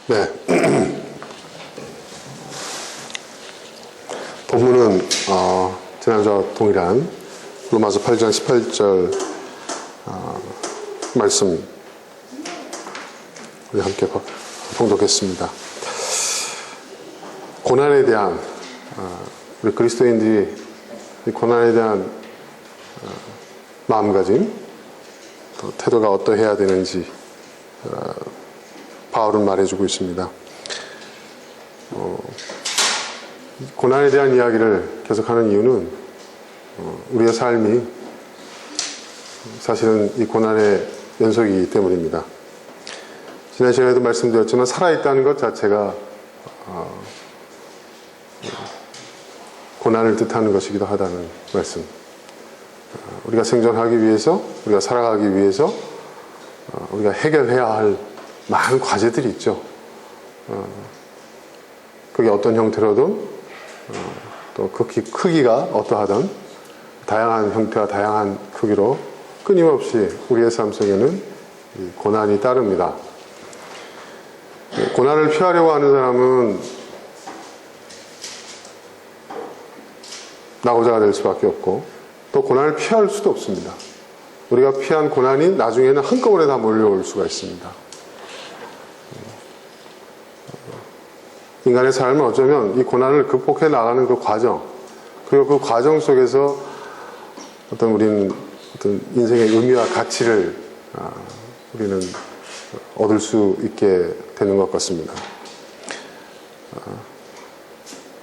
네. 본문은 지난주와 동일한 로마서 8장 18절 말씀 우리 함께 봉독했습니다. 고난에 대한 우리 그리스도인들이 이 고난에 대한 마음가짐, 또 태도가 어떠해야 되는지 바울은 말해주고 있습니다. 고난에 대한 이야기를 계속하는 이유는 우리의 삶이 사실은 이 고난의 연속이기 때문입니다. 지난 시간에도 말씀드렸지만 살아있다는 것 자체가 고난을 뜻하는 것이기도 하다는 말씀. 우리가 생존하기 위해서, 우리가 살아가기 위해서 우리가 해결해야 할 많은 과제들이 있죠. 그게 어떤 형태로든 또 그 크기가 어떠하든 다양한 형태와 다양한 크기로 끊임없이 우리의 삶 속에는 고난이 따릅니다. 고난을 피하려고 하는 사람은 낙오자가 될 수밖에 없고 또 고난을 피할 수도 없습니다. 우리가 피한 고난이 나중에는 한꺼번에 다 몰려올 수가 있습니다. 인간의 삶은 어쩌면 이 고난을 극복해 나가는 그 과정, 그리고 그 과정 속에서 우리는 어떤 인생의 의미와 가치를 우리는 얻을 수 있게 되는 것 같습니다.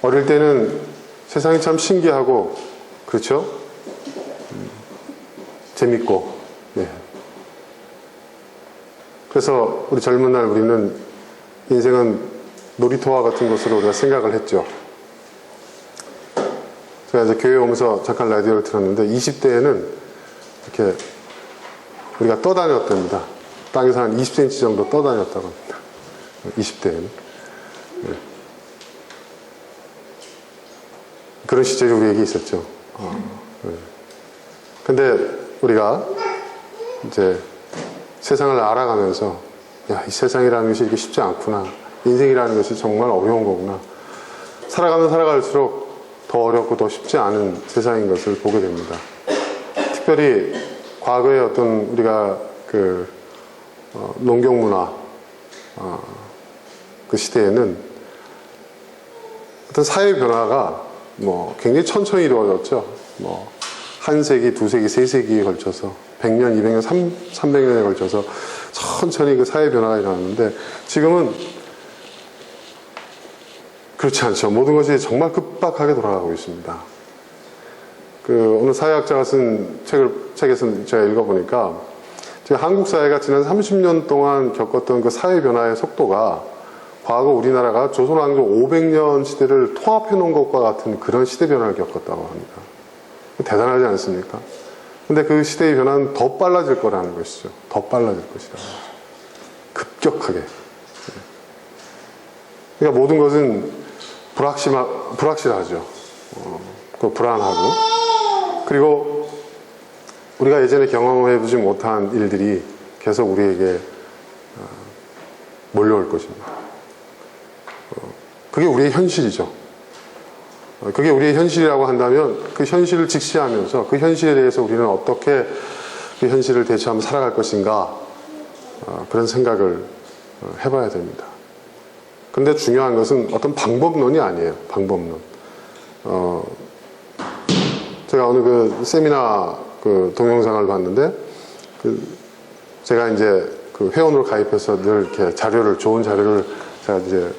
어릴 때는 세상이 참 신기하고, 그렇죠? 재밌고, 네. 그래서 우리 젊은 날 우리는 인생은 놀이터와 같은 것으로 우리가 생각을 했죠. 제가 이제 교회 오면서 잠깐 라디오를 들었는데 20대에는 이렇게 우리가 떠다녔답니다. 땅에서 한 20cm 정도 떠다녔다고 합니다. 20대에는. 네. 그런 시절이 우리에게 있었죠. 네. 근데 우리가 이제 세상을 알아가면서 야, 이 세상이라는 것이 이렇게 쉽지 않구나. 인생이라는 것이 정말 어려운 거구나. 살아가면 살아갈수록 더 어렵고 더 쉽지 않은 세상인 것을 보게 됩니다. 특별히 과거에 어떤 우리가 농경문화 그 시대에는 어떤 사회 변화가 굉장히 천천히 이루어졌죠. 한 세기, 두 세기, 세 세기에 걸쳐서 100년, 200년, 300년에 걸쳐서 천천히 그 사회 변화가 일어났는데 지금은 그렇지 않죠. 모든 것이 정말 급박하게 돌아가고 있습니다. 어느 사회학자가 쓴 책에서 제가 읽어보니까 한국 사회가 지난 30년 동안 겪었던 그 사회 변화의 속도가 과거 우리나라가 조선왕조 500년 시대를 통합해 놓은 것과 같은 그런 시대 변화를 겪었다고 합니다. 대단하지 않습니까? 근데 그 시대의 변화는 더 빨라질 거라는 것이죠. 더 빨라질 것이라는 거죠. 급격하게. 그러니까 모든 것은 불확실하죠. 불안하고. 그리고 우리가 예전에 경험해보지 못한 일들이 계속 우리에게 몰려올 것입니다. 그게 우리의 현실이죠. 그게 우리의 현실이라고 한다면 그 현실을 직시하면서 그 현실에 대해서 우리는 어떻게 그 현실을 대처하며 살아갈 것인가 그런 생각을 해봐야 됩니다. 근데 중요한 것은 어떤 방법론이 아니에요. 방법론. 제가 어느 세미나 동영상을 봤는데 제가 이제 회원으로 가입해서 늘 이렇게 좋은 자료를 제가 이제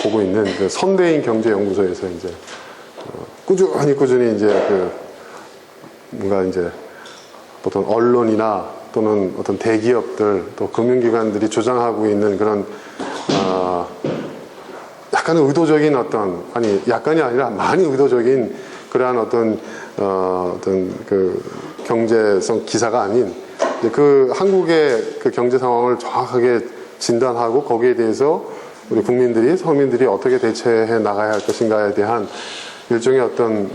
보고 있는 선대인 경제연구소에서 이제 꾸준히 이제 뭔가 이제 어떤 언론이나 또는 어떤 대기업들 또 금융기관들이 조장하고 있는 그런 약간은 의도적인 약간이 아니라 많이 의도적인 그러한 어떤 경제성 기사가 아닌 한국의 경제 상황을 정확하게 진단하고 거기에 대해서 우리 서민들이 어떻게 대처해 나가야 할 것인가에 대한 일종의 어떤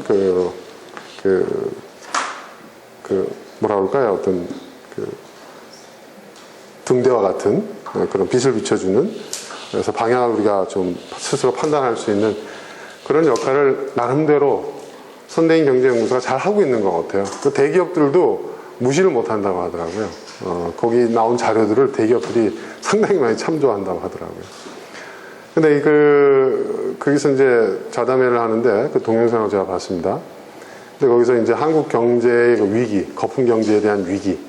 뭐라 그럴까요? 등대와 같은 그런 빛을 비춰주는 그래서 방향을 우리가 좀 스스로 판단할 수 있는 그런 역할을 나름대로 선대인 경제연구소가 잘 하고 있는 것 같아요. 그 대기업들도 무시를 못 한다고 하더라고요. 거기 나온 자료들을 대기업들이 상당히 많이 참조한다고 하더라고요. 근데 거기서 이제 자담회를 하는데 그 동영상을 제가 봤습니다. 근데 거기서 이제 한국 경제의 그 위기, 거품 경제에 대한 위기,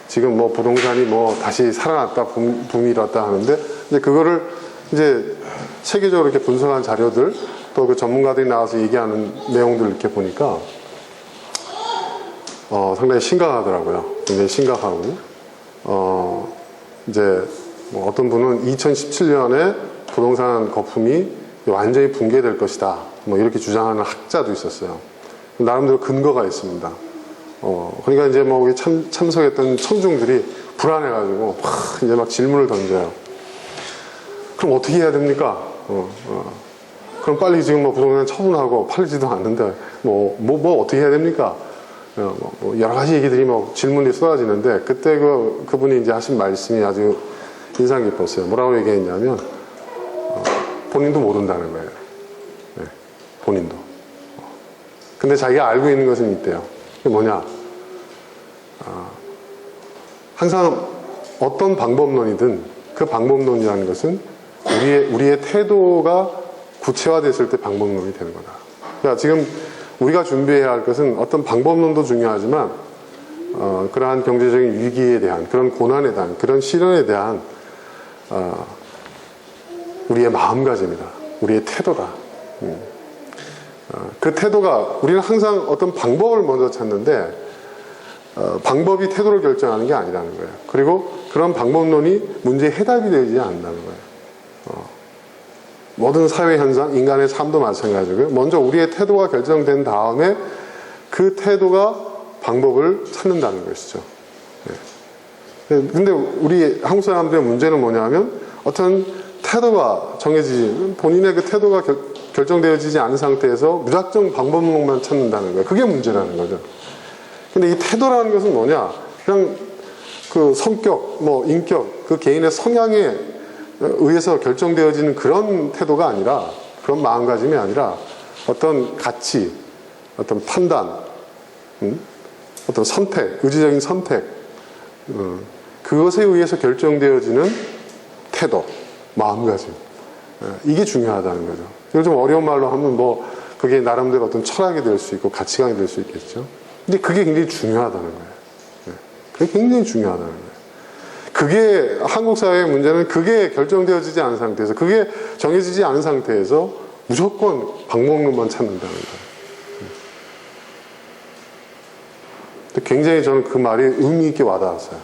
지금 뭐 부동산이 뭐 다시 살아났다, 붐이 일었다 하는데, 이제 그거를 이제 체계적으로 이렇게 분석한 자료들, 또 그 전문가들이 나와서 얘기하는 내용들을 이렇게 보니까, 상당히 심각하더라고요. 굉장히 심각하고, 이제 뭐 어떤 분은 2017년에 부동산 거품이 완전히 붕괴될 것이다, 뭐 이렇게 주장하는 학자도 있었어요. 나름대로 근거가 있습니다. 그러니까 이제 뭐 참석했던 청중들이 불안해가지고 이제 막 질문을 던져요. 그럼 어떻게 해야 됩니까? 그럼 빨리 지금 뭐 부동산 처분하고 팔리지도 않는데 뭐 어떻게 해야 됩니까? 뭐 여러 가지 얘기들이 뭐 질문이 쏟아지는데, 그때 그분이 이제 하신 말씀이 아주 인상 깊었어요. 뭐라고 얘기했냐면 본인도 모른다는 거예요. 네, 본인도. 근데 자기가 알고 있는 것은 있대요. 그게 뭐냐? 항상 어떤 방법론이든 그 방법론이라는 것은 우리의 태도가 구체화됐을 때 방법론이 되는 거다. 그러니까 지금 우리가 준비해야 할 것은 어떤 방법론도 중요하지만 그러한 경제적인 위기에 대한, 그런 고난에 대한, 그런 시련에 대한 우리의 마음가짐이다. 우리의 태도다. 그 태도가, 우리는 항상 어떤 방법을 먼저 찾는데 방법이 태도를 결정하는 게 아니라는 거예요. 그리고 그런 방법론이 문제의 해답이 되지 않는다는 거예요. 모든 사회 현상, 인간의 삶도 마찬가지고요. 먼저 우리의 태도가 결정된 다음에 그 태도가 방법을 찾는다는 것이죠. 근데 우리 한국 사람들의 문제는 뭐냐면 어떤 태도가 정해지지, 본인의 그 태도가 결정되어지지 않은 상태에서 무작정 방법론만 찾는다는 거예요. 그게 문제라는 거죠. 근데 이 태도라는 것은 뭐냐? 그냥 그 성격, 뭐 인격, 그 개인의 성향에 의해서 결정되어지는 그런 태도가 아니라, 그런 마음가짐이 아니라 어떤 가치, 어떤 판단, 어떤 선택, 의지적인 선택, 그것에 의해서 결정되어지는 태도, 마음가짐, 이게 중요하다는 거죠. 이걸 좀 어려운 말로 하면 뭐 그게 나름대로 어떤 철학이 될 수 있고 가치관이 될 수 있겠죠. 근데 그게 굉장히 중요하다는 거예요. 그게 굉장히 중요하다는 거예요. 그게 한국 사회의 문제는, 그게 결정되어지지 않은 상태에서, 그게 정해지지 않은 상태에서 무조건 방법론만 찾는다는 거예요. 굉장히 저는 그 말이 의미 있게 와닿았어요.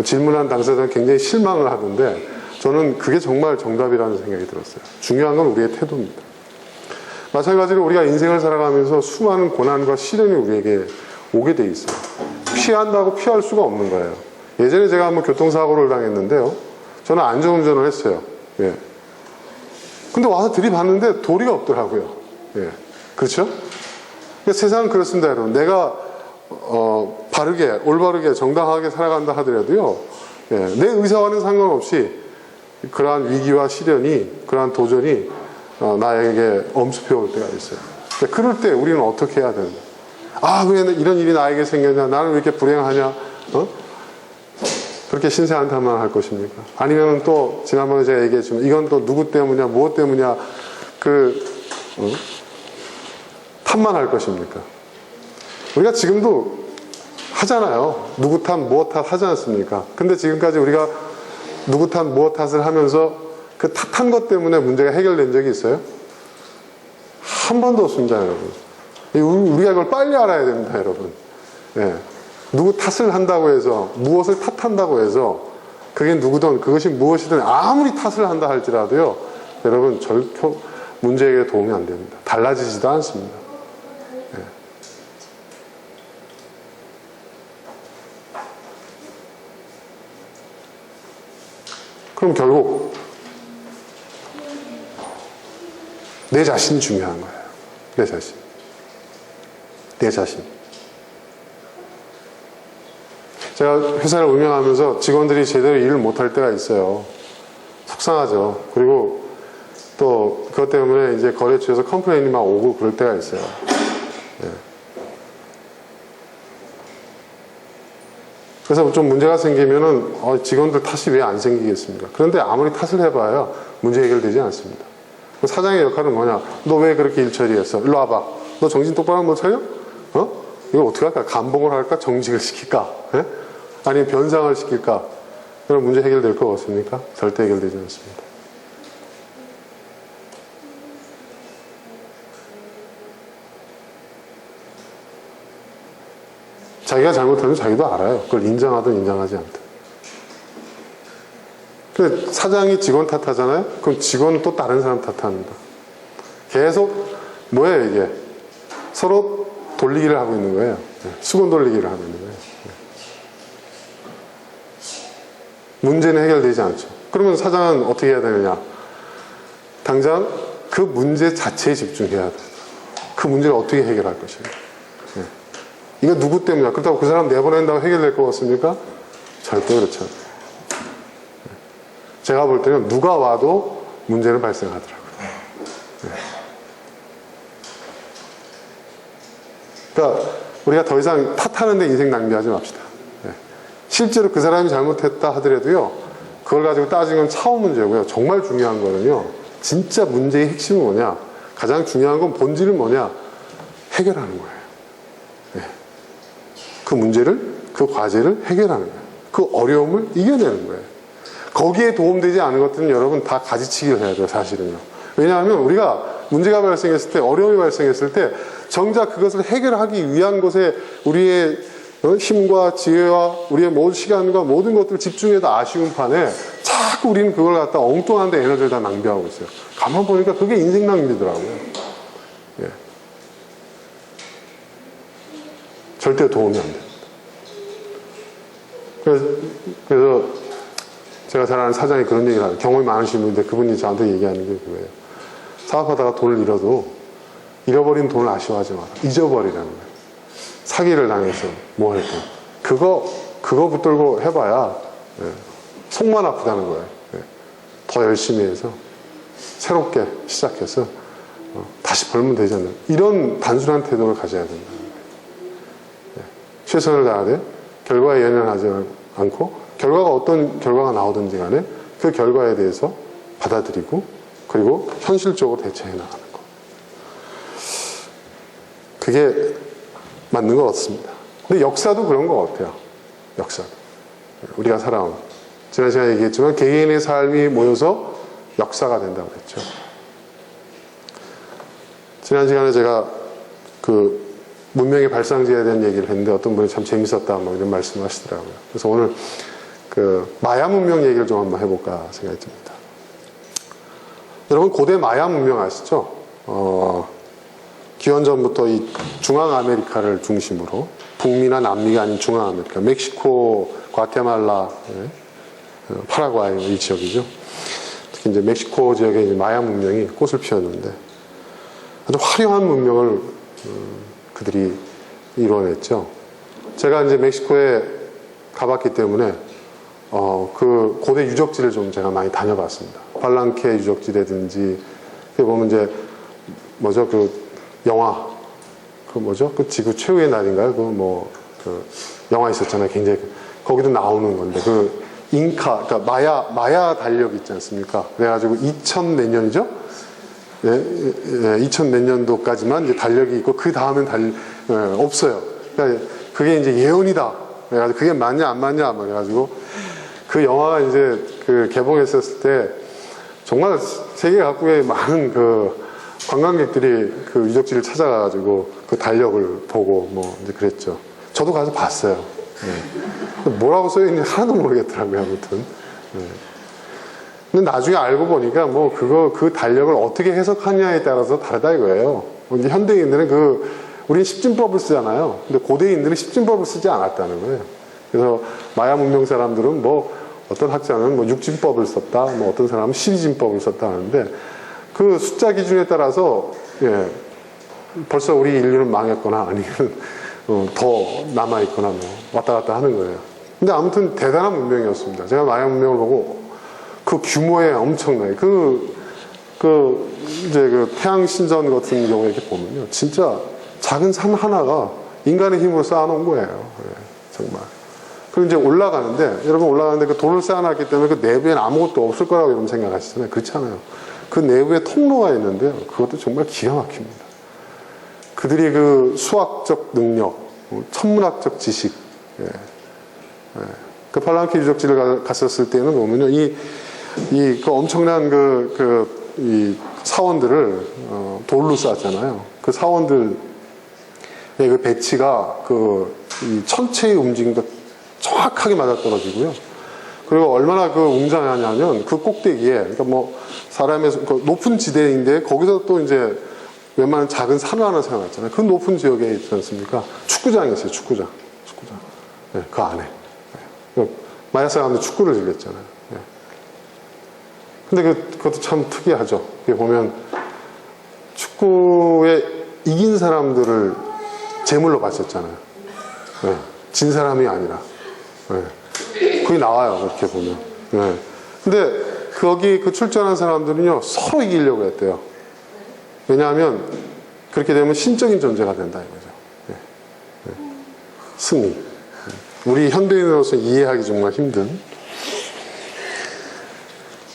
질문한 당사자는 굉장히 실망을 하던데 저는 그게 정말 정답이라는 생각이 들었어요. 중요한 건 우리의 태도입니다. 마찬가지로 우리가 인생을 살아가면서 수많은 고난과 시련이 우리에게 오게 돼 있어요. 피한다고 피할 수가 없는 거예요. 예전에 제가 한번 교통사고를 당했는데요. 저는 안전운전을 했어요. 예. 근데 와서 들이봤는데 도리가 없더라고요. 예. 그렇죠? 그러니까 세상은 그렇습니다, 여러분. 내가 바르게, 올바르게, 정당하게 살아간다 하더라도요, 예. 내 의사와는 상관없이 그러한 위기와 시련이, 그러한 도전이 나에게 엄습해 올 때가 있어요. 그러니까 그럴 때 우리는 어떻게 해야 되는가? 왜 이런 일이 나에게 생겼냐? 나는 왜 이렇게 불행하냐? 그렇게 신세한탄만 할 것입니까? 아니면 또 지난번에 제가 얘기했지만 이건 또 누구 때문이냐, 무엇 때문이냐, 탓만 할 것입니까? 우리가 지금도 하잖아요. 누구 탓, 무엇 탓 하지 않습니까? 근데 지금까지 우리가 누구 탓, 무엇 탓을 하면서 그 탓한 것 때문에 문제가 해결된 적이 있어요? 한 번도 없습니다, 여러분. 우리가 이걸 빨리 알아야 됩니다, 여러분. 예. 누구 탓을 한다고 해서, 무엇을 탓한다고 해서, 그게 누구든, 그것이 무엇이든 아무리 탓을 한다 할지라도요, 여러분, 절대 문제에게 도움이 안 됩니다. 달라지지도 않습니다. 예. 그럼 결국, 내 자신이 중요한 거예요. 내 자신. 내 자신. 제가 회사를 운영하면서 직원들이 제대로 일을 못할 때가 있어요. 속상하죠. 그리고 또 그것 때문에 이제 거래처에서 컴플레인이 막 오고 그럴 때가 있어요. 예. 그래서 좀 문제가 생기면은 직원들 탓이 왜 안 생기겠습니까? 그런데 아무리 탓을 해봐야 문제 해결되지 않습니다. 사장의 역할은 뭐냐? 너 왜 그렇게 일 처리했어? 일로 와봐. 너 정신 똑바로 못 차려? 이거 어떻게 할까? 감봉을 할까? 정직을 시킬까? 예? 아니면 변상을 시킬까? 그럼 문제 해결될 거 같습니까? 절대 해결되지 않습니다. 자기가 잘못하면 자기도 알아요. 그걸 인정하든 인정하지 않든. 근데 사장이 직원 탓하잖아요? 그럼 직원은 또 다른 사람 탓합니다. 계속 뭐예요 이게? 서로 돌리기를 하고 있는 거예요. 수건 돌리기를 하고 있는 거예요. 문제는 해결되지 않죠. 그러면 사장은 어떻게 해야 되느냐? 당장 그 문제 자체에 집중해야 돼요. 그 문제를 어떻게 해결할 것인가? 이거 누구 때문이야? 그렇다고 그 사람 내보낸다고 해결될 것 같습니까? 절대 그렇지 않아요. 제가 볼 때는 누가 와도 문제는 발생하더라고요. 그러니까 우리가 더 이상 탓하는데 인생 낭비하지 맙시다. 실제로 그 사람이 잘못했다 하더라도요, 그걸 가지고 따지는 건 차원 문제고요. 정말 중요한 거는요, 진짜 문제의 핵심은 뭐냐? 가장 중요한 건 본질은 뭐냐? 해결하는 거예요. 그 문제를, 그 과제를 해결하는 거예요. 그 어려움을 이겨내는 거예요. 거기에 도움되지 않은 것들은 여러분 다 가지치기를 해야 돼요, 사실은요. 왜냐하면 우리가 문제가 발생했을 때, 어려움이 발생했을 때, 정작 그것을 해결하기 위한 것에 우리의 힘과 지혜와 우리의 모든 시간과 모든 것들을 집중해도 아쉬운 판에 자꾸 우리는 그걸 갖다 엉뚱한 데 에너지를 다 낭비하고 있어요. 가만 보니까 그게 인생 낭비더라고요. 예. 절대 도움이 안 됩니다. 그래서 제가 잘 아는 사장이 그런 얘기를 하요. 경험이 많으신 분인데 그분이 저한테 얘기하는 게 그거예요. 사업하다가 돈을 잃어도 잃어버린 돈을 아쉬워하지 마라. 잊어버리라는 거예요. 사기를 당해서 뭐 할 때. 그거 붙들고 해봐야 속만 아프다는 거예요. 더 열심히 해서 새롭게 시작해서 다시 벌면 되지 않나. 이런 단순한 태도를 가져야 된다는 거예요. 최선을 다하되 결과에 연연하지 않고 결과가 어떤 결과가 나오든지 간에 그 결과에 대해서 받아들이고 그리고 현실적으로 대처해 나가는 것. 그게 맞는 것 같습니다. 근데 역사도 그런 것 같아요. 역사도. 우리가 살아온. 지난 시간에 얘기했지만 개인의 삶이 모여서 역사가 된다고 했죠. 지난 시간에 제가 그 문명의 발상지에 대한 얘기를 했는데 어떤 분이 참 재밌었다 뭐 이런 말씀을 하시더라고요. 그래서 오늘 그 마야 문명 얘기를 좀 한번 해볼까 생각이 듭니다. 여러분 고대 마야 문명 아시죠? 기원전부터 이 중앙아메리카를 중심으로 북미나 남미가 아닌 중앙아메리카, 멕시코, 과테말라, 파라과이 이 지역이죠. 특히 이제 멕시코 지역에 이제 마야 문명이 꽃을 피웠는데 아주 화려한 문명을 그들이 이루어냈죠. 제가 이제 멕시코에 가봤기 때문에 그 고대 유적지를 좀 제가 많이 다녀봤습니다. 발랑케 유적지라든지 그 보면 이제 뭐죠 그 영화 그 뭐죠 그 지구 최후의 날인가요 그 영화 있었잖아요. 굉장히 거기도 나오는 건데 그 잉카 그러니까 마야 달력 있지 않습니까? 그래가지고 2000 몇 년이죠? 2000 몇 년도까지만 이제 달력이 있고 그 다음엔 없어요. 그러니까 그게 이제 예언이다. 그래가지고 그게 맞냐 안 맞냐 그래가지고 그 영화가 이제 그 개봉했었을 때 정말 세계 각국의 많은 그 관광객들이 그 유적지를 찾아가가지고 그 달력을 보고 뭐 이제 그랬죠. 저도 가서 봤어요. 뭐라고 써있는지 하나도 모르겠더라고요. 아무튼. 근데 나중에 알고 보니까 뭐 그 달력을 어떻게 해석하냐에 따라서 다르다 이거예요. 이제 현대인들은 우린 십진법을 쓰잖아요. 근데 고대인들은 십진법을 쓰지 않았다는 거예요. 그래서 마야 문명 사람들은 뭐 어떤 학자는 뭐 육진법을 썼다, 뭐 어떤 사람은 12진법을 썼다 하는데 그 숫자 기준에 따라서 벌써 우리 인류는 망했거나 아니면 더 남아있거나 뭐 왔다 갔다 하는 거예요. 근데 아무튼 대단한 문명이었습니다. 제가 마야 문명을 보고 그 규모에 엄청나게 이제 그 태양 신전 같은 경우에 이렇게 보면요, 진짜 작은 산 하나가 인간의 힘으로 쌓아놓은 거예요. 예, 정말. 그리고 이제 올라가는데, 여러분 올라가는데 그 돌을 쌓아놨기 때문에 그 내부에는 아무것도 없을 거라고 여러분 생각하시잖아요. 그렇지 않아요. 그 내부에 통로가 있는데요, 그것도 정말 기가 막힙니다. 그들이 그 수학적 능력, 천문학적 지식, 예, 예. 그 팔랑키 유적지를 갔었을 때는 보면요, 그 엄청난 이 사원들을 돌로 쌓았잖아요. 그 사원들의 그 배치가 이 천체의 움직임과 정확하게 맞아떨어지고요. 그리고 얼마나 그 웅장하냐면 그 꼭대기에, 그러니까 뭐 사람의 그 높은 지대인데 거기서 또 이제 웬만한 작은 산을 하나 세워놨잖아요. 그 높은 지역에 있지 않습니까? 축구장이 있어요. 축구장. 네, 그 안에. 네. 마야 사람들 축구를 즐겼잖아요. 네. 근데 그것도 참 특이하죠. 보면 축구에 이긴 사람들을 제물로 바쳤잖아요. 네. 진 사람이 아니라. 네. 그게 나와요. 그렇게 보면. 네. 근데 거기 그 출전한 사람들은요, 서로 이기려고 했대요. 왜냐하면 그렇게 되면 신적인 존재가 된다 이거죠. 네. 네. 승리. 우리 현대인으로서 이해하기 정말 힘든,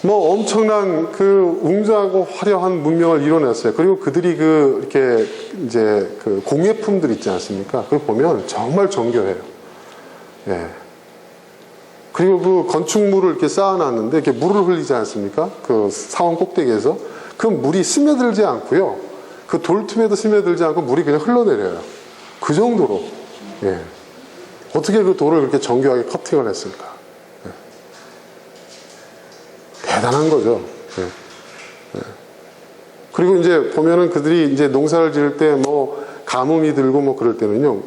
뭐 엄청난 그 웅장하고 화려한 문명을 이뤄냈어요. 그리고 그들이 이렇게 이제 그 공예품들 있지 않습니까? 그걸 보면 정말 정교해요. 예. 그리고 그 건축물을 이렇게 쌓아놨는데 이렇게 물을 흘리지 않습니까? 그 사원 꼭대기에서 그 물이 스며들지 않고요. 그 돌틈에도 스며들지 않고 물이 그냥 흘러내려요. 그 정도로. 예. 어떻게 그 돌을 그렇게 정교하게 커팅을 했을까? 예. 대단한 거죠. 예. 예. 그리고 이제 보면은 그들이 이제 농사를 지을 때 뭐 가뭄이 들고 뭐 그럴 때는요,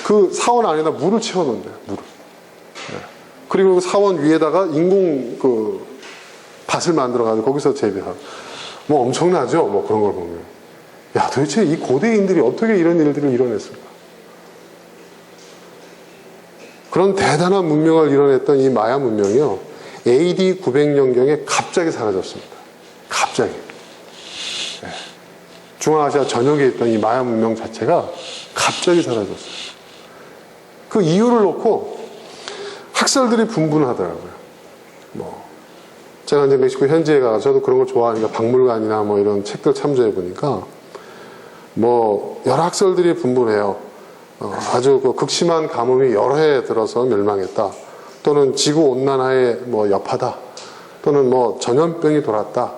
그 사원 안에다 물을 채워놓는데요, 물을. 예. 그리고 그 사원 위에다가 인공 그 밭을 만들어가지고 거기서 재배하고. 뭐 엄청나죠? 뭐 그런 걸 보면. 야, 도대체 이 고대인들이 어떻게 이런 일들을 이뤄냈을까? 그런 대단한 문명을 이뤄냈던 이 마야 문명이요, AD 900년경에 갑자기 사라졌습니다. 갑자기. 네. 중앙아시아 전역에 있던 이 마야 문명 자체가 갑자기 사라졌어요. 그 이유를 놓고 학설들이 분분하더라고요. 뭐 제가 이제 멕시코 현지에 가서 저도 그런 걸 좋아하니까 박물관이나 뭐 이런 책들 참조해 보니까 뭐 여러 학설들이 분분해요. 아주 그 극심한 가뭄이 여러 해 들어서 멸망했다. 또는 지구 온난화에 뭐 여파다. 또는 뭐 전염병이 돌았다.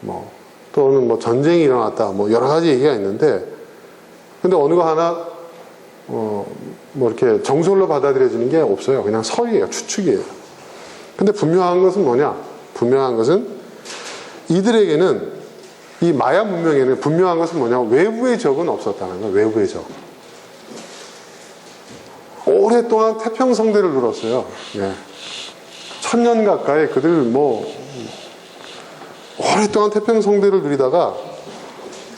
뭐 또는 뭐 전쟁이 일어났다. 뭐 여러 가지 얘기가 있는데, 근데 어느 거 하나 뭐 이렇게 정설로 받아들여지는 게 없어요. 그냥 설이에요. 추측이에요. 근데 분명한 것은 뭐냐? 분명한 것은 이들에게는, 이 마야 문명에는 분명한 것은 뭐냐? 외부의 적은 없었다는 거예요. 외부의 적. 오랫동안 태평성대를 누렸어요. 예. 1000년 가까이 그들 뭐 오랫동안 태평성대를 누리다가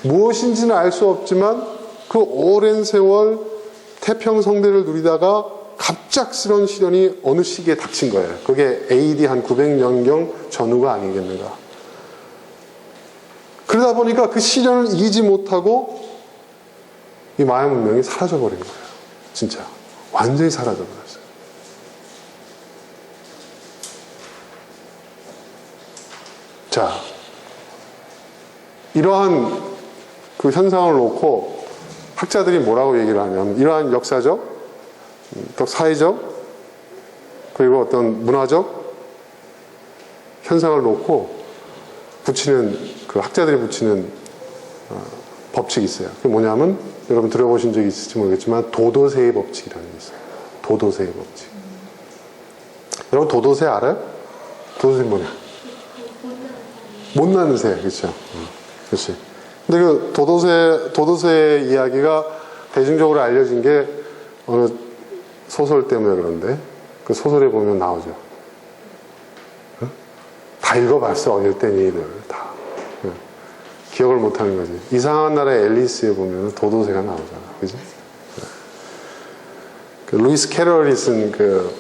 무엇인지는 알 수 없지만 그 오랜 세월 태평성대를 누리다가 갑작스런 시련이 어느 시기에 닥친 거예요. 그게 AD 한 900년경 전후가 아니겠는가. 그러다 보니까 그 시련을 이기지 못하고 이 마야 문명이 사라져버린 거예요. 진짜. 완전히 사라져버렸어요. 자, 이러한 그 현상을 놓고 학자들이 뭐라고 얘기를 하냐면, 이러한 역사적, 또 사회적, 그리고 어떤 문화적 현상을 놓고 붙이는, 그 학자들이 붙이는 법칙이 있어요. 그게 뭐냐면, 여러분 들어보신 적이 있을지 모르겠지만 도도새의 법칙이라는 게 있어요. 도도새의 법칙. 여러분 도도새 알아요? 도도새 뭐냐? 못나는 새, 그렇죠? 그렇지. 근데 그 도도새 이야기가 대중적으로 알려진 게 어느 소설 때문에 그런데, 그 소설에 보면 나오죠. 응? 다 읽어봤어, 어릴 때 얘기들 다. 응. 기억을 못하는 거지. 이상한 나라의 앨리스에 보면 도도새가 나오잖아, 그지? 그 루이스 캐럴이 쓴 그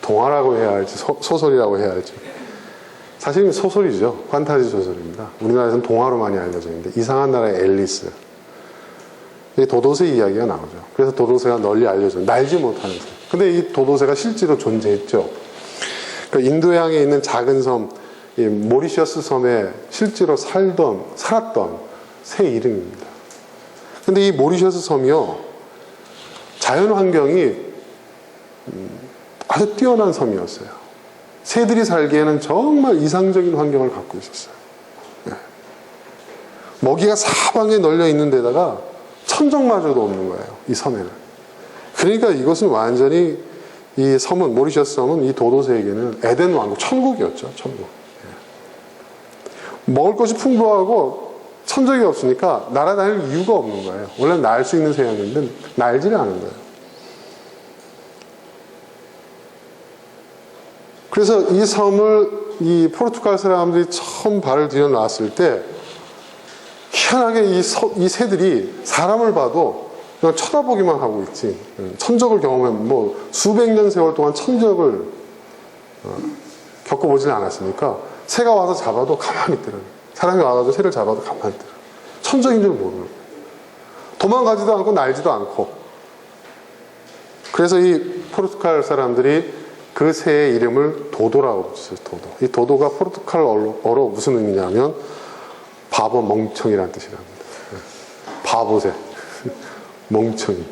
동화라고 해야 할지 소설이라고 해야 할지, 사실은 소설이죠. 판타지 소설입니다. 우리나라에서는 동화로 많이 알려져 있는데 이상한 나라의 앨리스. 이 도도새 이야기가 나오죠. 그래서 도도새가 널리 알려져요. 날지 못하는 새. 근데 이 도도새가 실제로 존재했죠. 그러니까 인도양에 있는 작은 섬, 이 모리셔스 섬에 실제로 살았던 새 이름입니다. 근데 이 모리셔스 섬이요, 자연 환경이 아주 뛰어난 섬이었어요. 새들이 살기에는 정말 이상적인 환경을 갖고 있었어요. 네. 먹이가 사방에 널려 있는 데다가 천적마저도 없는 거예요, 이 섬에는. 그러니까 이것은 완전히 이 섬은, 모리셔스 섬은 이 도도새에게는 에덴 왕국, 천국이었죠, 천국. 네. 먹을 것이 풍부하고 천적이 없으니까 날아다닐 이유가 없는 거예요. 원래 날 수 있는 새였는데 날지를 않은 거예요. 그래서 이 섬을 이 포르투갈 사람들이 처음 발을 들여놨을 때 희한하게 이 새들이 사람을 봐도 그냥 쳐다보기만 하고 있지, 천적을 경험하면 뭐 수백 년 세월 동안 천적을 겪어보지는 않았으니까 새가 와서 잡아도 가만히 있더라고요. 사람이 와가지고 새를 잡아도 가만히 있더라고요. 천적인 줄 모르는 거예요. 도망가지도 않고 날지도 않고. 그래서 이 포르투갈 사람들이 그 새의 이름을 도도라고 붙였어요. 도도. 이 도도가 포르투갈어로 무슨 의미냐면 바보, 멍청이라는 뜻이랍니다. 바보새, 멍청이.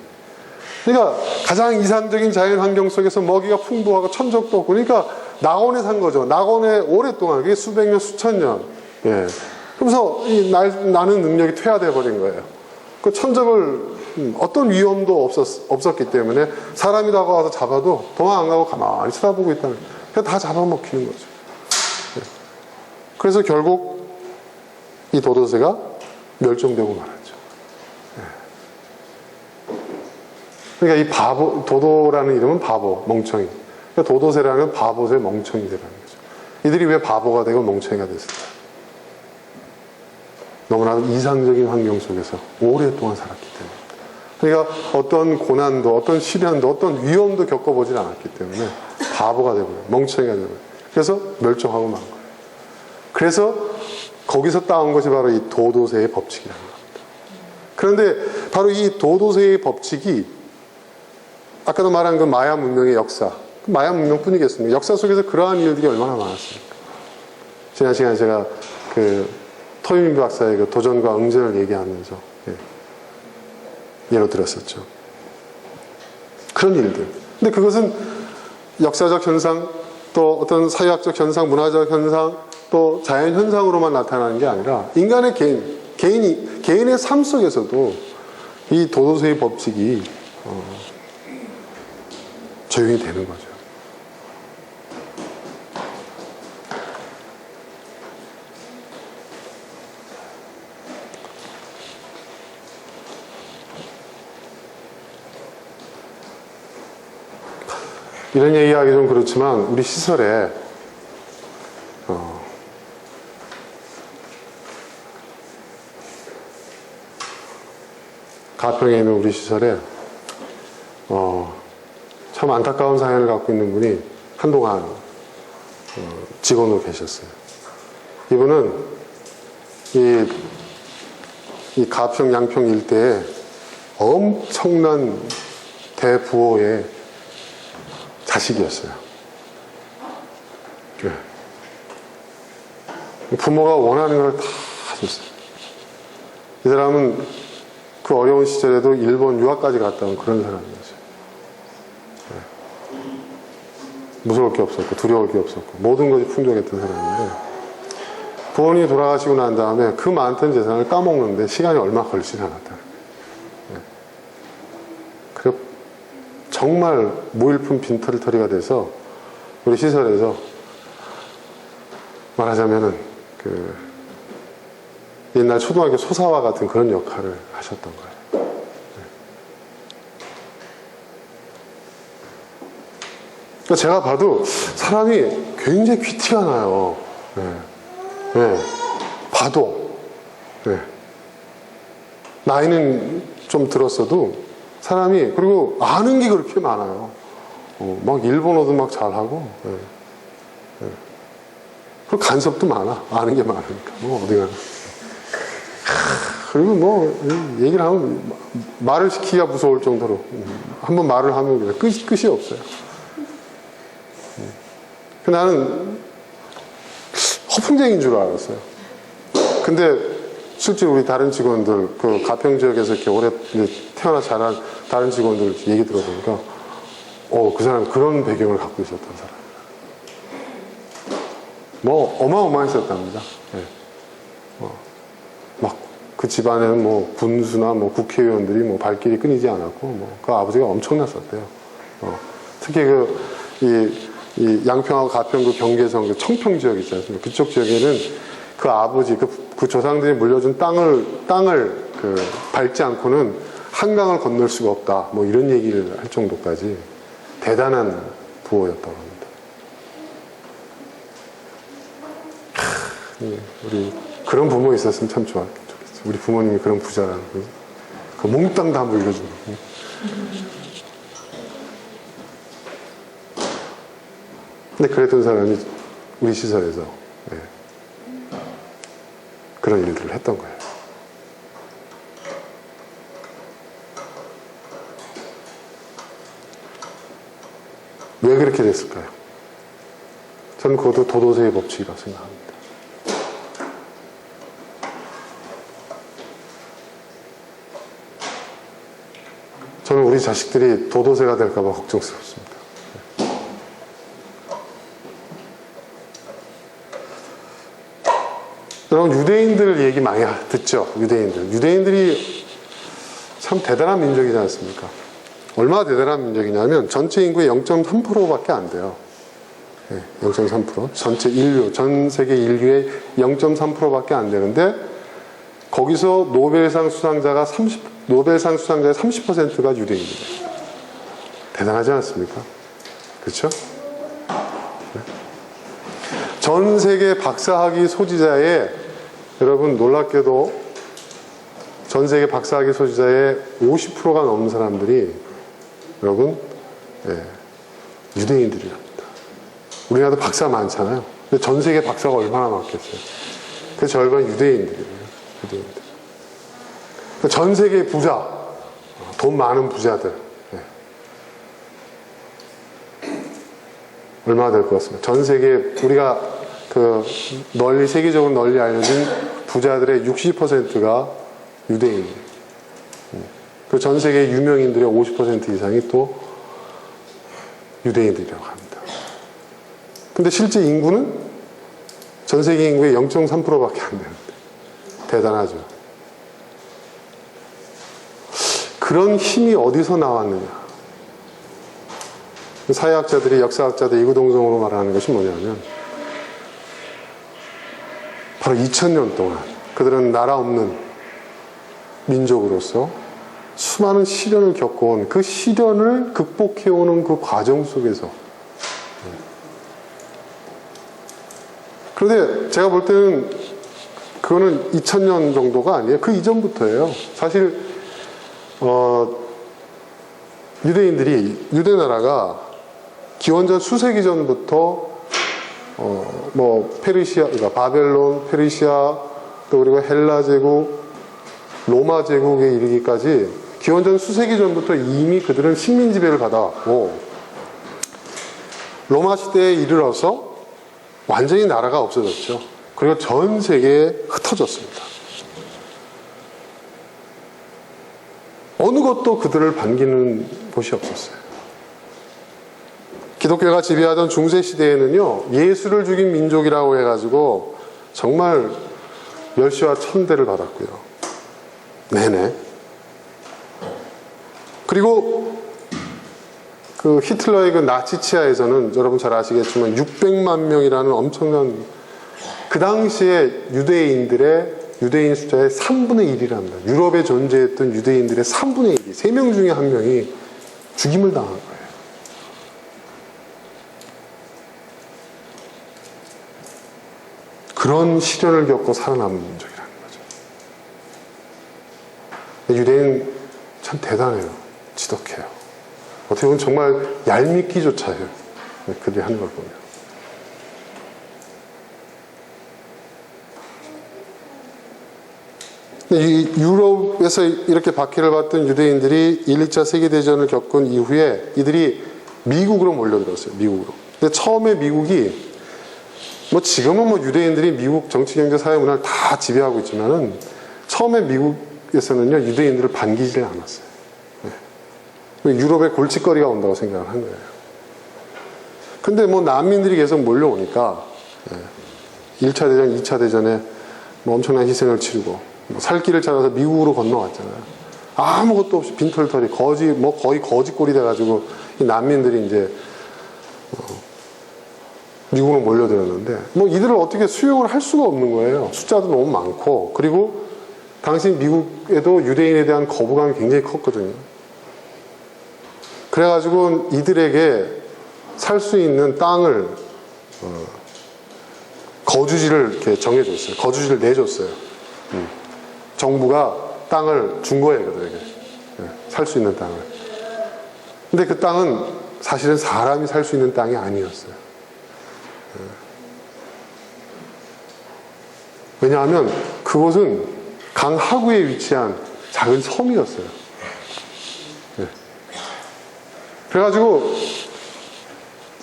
그러니까 가장 이상적인 자연 환경 속에서 먹이가 풍부하고 천적도 없고, 그러니까 낙원에 산 거죠. 낙원에 오랫동안, 그게 수백 년, 수천 년. 예. 그러면서 이 나는 능력이 퇴화되어 버린 거예요. 그 천적을 어떤 위험도 없었기 때문에 사람이 다가와서 잡아도 도망 안 가고 가만히 쳐다보고 있다는, 그냥 다 잡아먹히는 거죠. 예. 그래서 결국 이 도도새가 멸종되고 말았죠. 예. 그러니까 이 바보, 도도라는 이름은 바보, 멍청이. 그러니까 도도새라는 바보새, 멍청이새라는 거죠. 이들이 왜 바보가 되고 멍청이가 됐을까? 너무나 이상적인 환경 속에서 오랫동안 살았기 때문에. 그러니까 어떤 고난도, 어떤 시련도, 어떤 위험도 겪어보질 않았기 때문에 바보가 되고요, 멍청이가 되고요. 그래서 멸종하고 만 거예요. 그래서 거기서 따온 것이 바로 이 도도새의 법칙이라는 겁니다. 그런데 바로 이 도도새의 법칙이 아까도 말한 그 마야 문명의 역사, 그 마야 문명뿐이겠습니까? 역사 속에서 그러한 일들이 얼마나 많았습니까? 지난 시간에 제가 그 토이민 박사의 그 도전과 응전을 얘기하면서 예로 들었었죠. 그런 일들. 근데 그것은 역사적 현상, 또 어떤 사회학적 현상, 문화적 현상, 또 자연 현상으로만 나타나는 게 아니라 인간의 개인의 삶 속에서도 이 도도새의 법칙이 적용이 되는 거죠. 이런 얘기하기 좀 그렇지만 우리 시설에 가평에 있는 우리 시설에 참 안타까운 사연을 갖고 있는 분이 한동안 직원으로 계셨어요. 이분은 이 가평, 양평 일대에 엄청난 대부호의 자식이었어요. 부모가 원하는 걸 다 해줬어요. 이 사람은 그 어려운 시절에도 일본 유학까지 갔다 온 그런 사람이었어요. 무서울 게 없었고 두려울 게 없었고 모든 것이 풍족했던 사람인데, 부모님이 돌아가시고 난 다음에 그 많던 재산을 까먹는데 시간이 얼마 걸리지 않았다. 그리고 정말 무일푼 빈털터리가 돼서 우리 시설에서 말하자면은 그 옛날 초등학교 소사와 같은 그런 역할을 하셨던 거예요. 그러니까 제가 봐도 사람이 굉장히 귀티가 나요. 봐도. 나이는 좀 들었어도 사람이, 그리고 아는 게 그렇게 많아요. 막 일본어도 막 잘하고. 그리고 간섭도 많아. 아는 게 많으니까. 뭐, 어디 가나. 그리고 뭐, 얘기를 하면 말을 시키기가 무서울 정도로. 한번 말을 하면 그냥 끝이 없어요. 나는 허풍쟁이인 줄 알았어요. 근데 실제 우리 다른 직원들, 그 가평 지역에서 이렇게 오래 태어나 자란 다른 직원들 얘기 들어보니까, 그 사람 그런 배경을 갖고 있었던 사람. 뭐, 어마어마했었답니다. 네. 막, 그 집안에는 뭐, 군수나 뭐, 국회의원들이 뭐, 발길이 끊이지 않았고, 뭐, 그 아버지가 엄청났었대요. 특히 이 양평하고 가평 그 경계선 그 청평 지역 있지 않습니까? 그쪽 지역에는 그 아버지, 그 조상들이 물려준 땅을 밟지 않고는 한강을 건널 수가 없다. 뭐 이런 얘기를 할 정도까지 대단한 부호였다고 합니다. 우리 그런 부모 있었으면 참 좋겠어. 우리 부모님이 그런 부자라는 거. 그 몽땅 다 물려주는 거. 근데 그랬던 사람이 우리 시설에서 그런 일들을 했던 거예요. 왜 그렇게 됐을까요? 저는 그것도 도도새의 법칙이라고 생각합니다. 저는 우리 자식들이 도도새가 될까 봐 걱정스럽습니다. 여러분, 유대인들 얘기 많이 듣죠? 유대인들이 참 대단한 민족이지 않습니까? 얼마나 대단한 민족이냐면 전체 인구의 0.3%밖에 안 돼요. 0.3%. 전 세계 인류의 0.3%밖에 안 되는데 거기서 노벨상 수상자의 30%가 유대인이에요. 대단하지 않습니까? 그렇죠? 전 세계 박사학위 소지자의, 여러분 놀랍게도 전 세계 박사학위 소지자의 50%가 넘는 사람들이 여러분 유대인들이랍니다. 우리나라도 박사 많잖아요. 근데 전 세계 박사가 얼마나 많겠어요. 그 절반 유대인들이에요. 유대인들. 전 세계 부자, 돈 많은 부자들 얼마나 될 것 같습니다. 전 세계 우리가 세계적으로 널리 알려진 부자들의 60%가 유대인이에요. 그 전 세계 유명인들의 50% 이상이 또 유대인들이라고 합니다. 근데 실제 인구는 전 세계 인구의 0.3%밖에 안 되는데 대단하죠. 그런 힘이 어디서 나왔느냐? 사회학자들이, 역사학자들이 이구동성으로 말하는 것이 뭐냐면 바로 2000년 동안 그들은 나라 없는 민족으로서 수많은 시련을 겪어온 그 시련을 극복해오는 그 과정 속에서, 그런데 제가 볼 때는 그거는 2000년 정도가 아니에요. 그 이전부터예요. 사실 유대 나라가 기원전 수세기 전부터 페르시아, 그러니까 바벨론, 페르시아, 또 그리고 헬라 제국, 로마 제국에 이르기까지 기원전 수세기 전부터 이미 그들은 식민 지배를 받아왔고, 로마 시대에 이르러서 완전히 나라가 없어졌죠. 그리고 전 세계에 흩어졌습니다. 어느 것도 그들을 반기는 곳이 없었어요. 기독교가 지배하던 중세시대에는요, 예수를 죽인 민족이라고 해가지고 정말 멸시와 천대를 받았고요. 네네. 그리고 그 히틀러의 그 나치 치하에서는 여러분 잘 아시겠지만 600만 명이라는 엄청난, 그 당시에 유대인 숫자의 3분의 1이랍니다. 유럽에 존재했던 유대인들의 3분의 1이, 3명 중에 1명이 죽임을 당한 거예요. 그런 시련을 겪고 살아남은 민족이라는 거죠. 유대인 참 대단해요. 지독해요. 어떻게 보면 정말 얄밉기조차 해요. 그들이 하는 걸 보면. 이 유럽에서 이렇게 박해를 받던 유대인들이 1, 2차 세계대전을 겪은 이후에 이들이 미국으로 몰려들었어요. 미국으로. 근데 처음에 미국이 뭐 지금은 뭐 유대인들이 미국 정치, 경제, 사회, 문화를 다 지배하고 있지만은 처음에 미국에서는요 유대인들을 반기지 않았어요. 네. 유럽에 골칫거리가 온다고 생각을 한 거예요. 근데 뭐 난민들이 계속 몰려오니까 1차 대전, 2차 대전에 뭐 엄청난 희생을 치르고 뭐 살 길을 찾아서 미국으로 건너왔잖아요. 아무것도 없이 빈털터리 거의 거지꼴이 돼가지고 이 난민들이 이제 미국으로 몰려들었는데 뭐 이들을 어떻게 수용을 할 수가 없는 거예요. 숫자도 너무 많고 그리고 당시 미국에도 유대인에 대한 거부감이 굉장히 컸거든요. 그래가지고 이들에게 살 수 있는 땅을 거주지를 이렇게 정해줬어요. 거주지를 내줬어요. 정부가 땅을 준 거예요, 그들에게. 살 수 있는 땅을. 근데 그 땅은 사실은 사람이 살 수 있는 땅이 아니었어요. 왜냐하면 그곳은 강 하구에 위치한 작은 섬이었어요. 그래가지고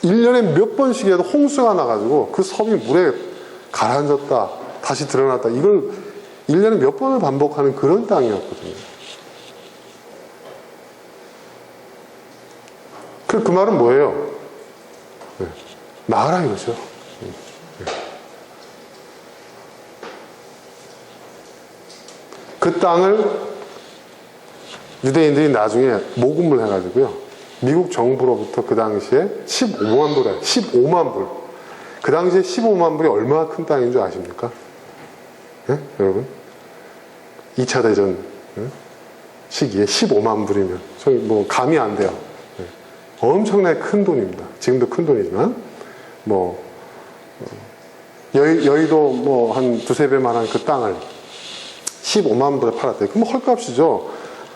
1년에 몇 번씩이라도 홍수가 나가지고 그 섬이 물에 가라앉았다 다시 드러났다 이걸 1년에 몇 번을 반복하는 그런 땅이었거든요. 그 말은 뭐예요? 나가라 이거죠. 그 땅을 유대인들이 나중에 모금을 해가지고요. 미국 정부로부터 그 당시에 15만 불. 그 당시에 15만 불이 얼마나 큰 땅인 줄 아십니까? 네? 여러분? 2차 대전 시기에 15만 불이면 뭐 감이 안 돼요. 네. 엄청나게 큰 돈입니다. 지금도 큰 돈이지만 뭐 여의도 뭐 한 두세 배만한 그 땅을 15만 불에 팔았대요. 그럼 헐값이죠.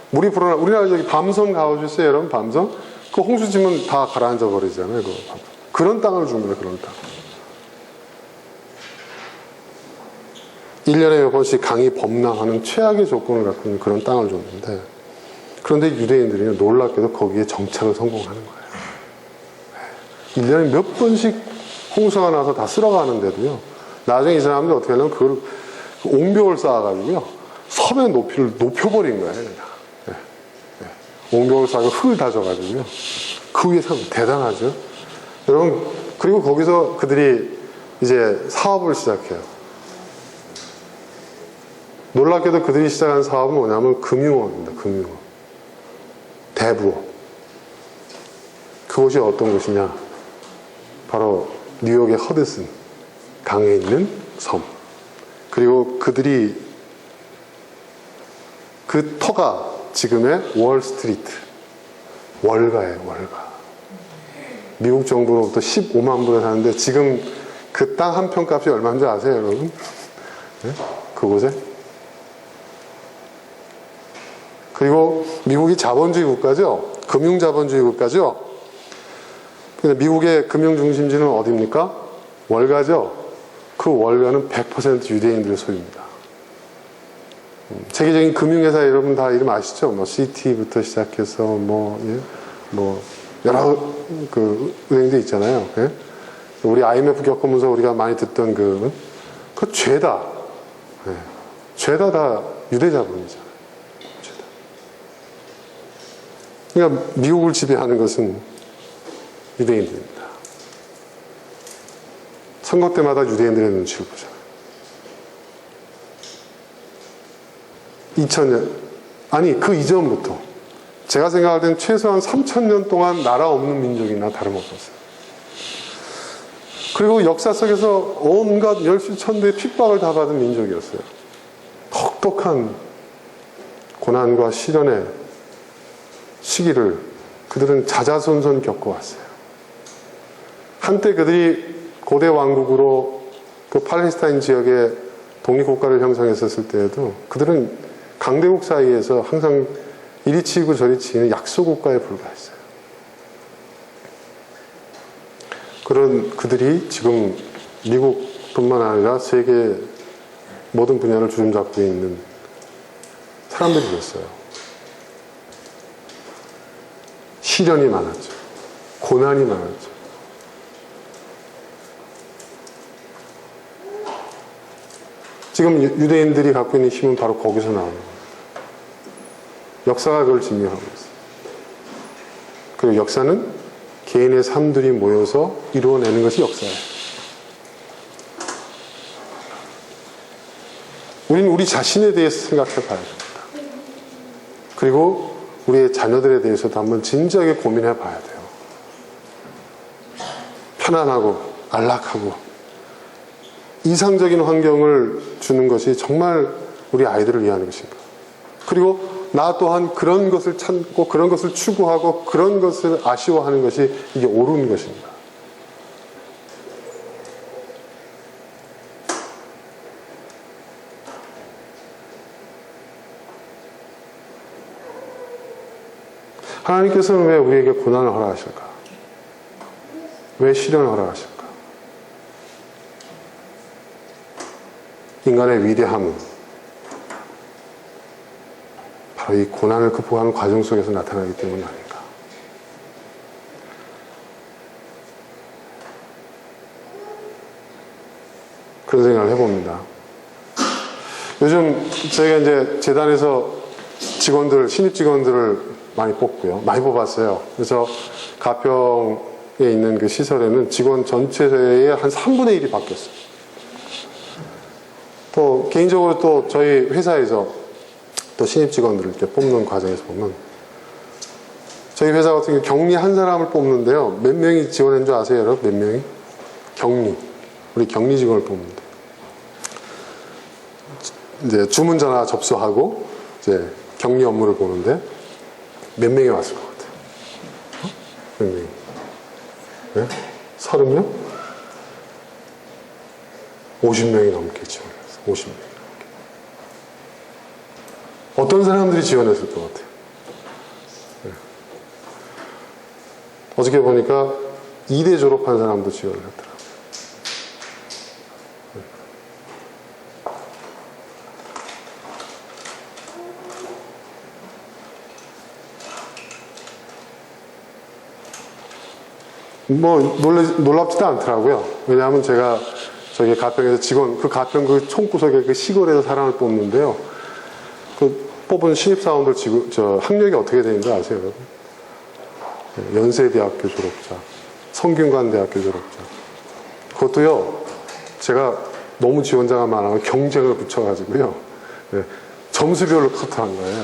물이 불어나 우리나라 저기 밤섬 가보셨어요, 여러분? 밤섬? 그 홍수 치면 다 가라앉아 버리잖아요. 그런 땅을 준 거예요, 그런 땅. 1년에 몇 번씩 강이 범람하는 최악의 조건을 갖고 있는 그런 땅을 줬는데, 그런데 유대인들이 놀랍게도 거기에 정착을 성공하는 거예요. 1년에 몇 번씩 홍수가 나서 다 쓸어가는데도요, 나중에 이 사람들이 어떻게 하냐면 그걸 옹벽을 쌓아가지고요, 섬의 높이를 높여버린 거예요, 그냥. 옹벽을 쌓고 흙을 다져가지고요. 그 위에 참 대단하죠. 여러분, 그리고 거기서 그들이 이제 사업을 시작해요. 놀랍게도 그들이 시작한 사업은 뭐냐면 금융업입니다. 금융업. 대부업. 그곳이 어떤 곳이냐? 바로 뉴욕의 허드슨 강에 있는 섬. 그리고 그들이 그 터가 지금의 월스트리트. 월가예요, 월가. 미국 정부로부터 15만 불에 사는데 지금 그 땅 한 평 값이 얼마인지 아세요, 여러분? 네? 그곳에? 그리고 미국이 자본주의 국가죠? 금융자본주의 국가죠? 근데 미국의 금융중심지는 어디입니까? 월가죠? 그 월가는 100% 유대인들의 소유입니다. 세계적인 금융회사 여러분 다 이름 아시죠? 뭐 CT부터 시작해서 뭐 여러 그 은행도 있잖아요. 예? 우리 IMF 겪으면서 우리가 많이 듣던 그 죄다, 예. 죄다 다 유대 자본이잖아요. 죄다. 그러니까 미국을 지배하는 것은 유대인들입니다. 선거 때마다 유대인들의 눈치를 보잖아요. 2000년, 아니 그 이전부터 제가 생각할 땐 최소한 3000년 동안 나라 없는 민족이나 다름없었어요. 그리고 역사 속에서 온갖 멸시천대의 핍박을 다 받은 민족이었어요. 혹독한 고난과 시련의 시기를 그들은 자자손손 겪어왔어요. 한때 그들이 고대 왕국으로 그 팔레스타인 지역에 독립국가를 형성했었을 때에도 그들은 강대국 사이에서 항상 이리 치이고 저리 치이는 약소국가에 불과했어요. 그런 그들이 지금 미국뿐만 아니라 세계 모든 분야를 주름잡고 있는 사람들이 됐어요. 시련이 많았죠. 고난이 많았죠. 지금 유대인들이 갖고 있는 힘은 바로 거기서 나오는 거예요. 역사가 그걸 증명하고 있어요. 그리고 역사는 개인의 삶들이 모여서 이루어내는 것이 역사예요. 우리는 우리 자신에 대해서 생각해 봐야 됩니다. 그리고 우리의 자녀들에 대해서도 한번 진지하게 고민해 봐야 돼요. 편안하고 안락하고 이상적인 환경을 주는 것이 정말 우리 아이들을 위한 것인가. 그리고 나 또한 그런 것을 찾고 그런 것을 추구하고 그런 것을 아쉬워하는 것이 이게 옳은 것인가. 하나님께서는 왜 우리에게 고난을 허락하실까? 왜 시련을 허락하실까? 인간의 위대함은 바로 이 고난을 극복하는 과정 속에서 나타나기 때문 아닌가. 그런 생각을 해봅니다. 요즘 저희가 이제 재단에서 신입 직원들을 많이 뽑고요. 많이 뽑았어요. 그래서 가평에 있는 그 시설에는 직원 전체의 한 3분의 1이 바뀌었어요. 또 개인적으로 또 저희 회사에서 또 신입 직원들을 이렇게 뽑는 과정에서 보면 저희 회사 같은 경우 격리 한 사람을 뽑는데요. 몇 명이 지원한 줄 아세요, 여러분? 몇 명이? 우리 격리 직원을 뽑는데 이제 주문 전화 접수하고 이제 격리 업무를 보는데 몇 명이 왔을 것 같아요? 몇 명이? 네? 30명? 50명이 넘겠죠. 50명. 어떤 사람들이 지원했을 것 같아요? 네. 어저께 보니까 2대 졸업한 사람도 지원을 했더라고요. 뭐 놀랍지도 않더라고요. 왜냐하면 제가 저기 가평에서 그 가평 그 총구석에 그 시골에서 사람을 뽑는데요. 그 뽑은 신입사원들 학력이 어떻게 되는지 아세요, 여러분? 연세대학교 졸업자, 성균관대학교 졸업자. 그것도요, 제가 너무 지원자가 많아서 경쟁을 붙여가지고요. 네, 점수별로 커트한 거예요.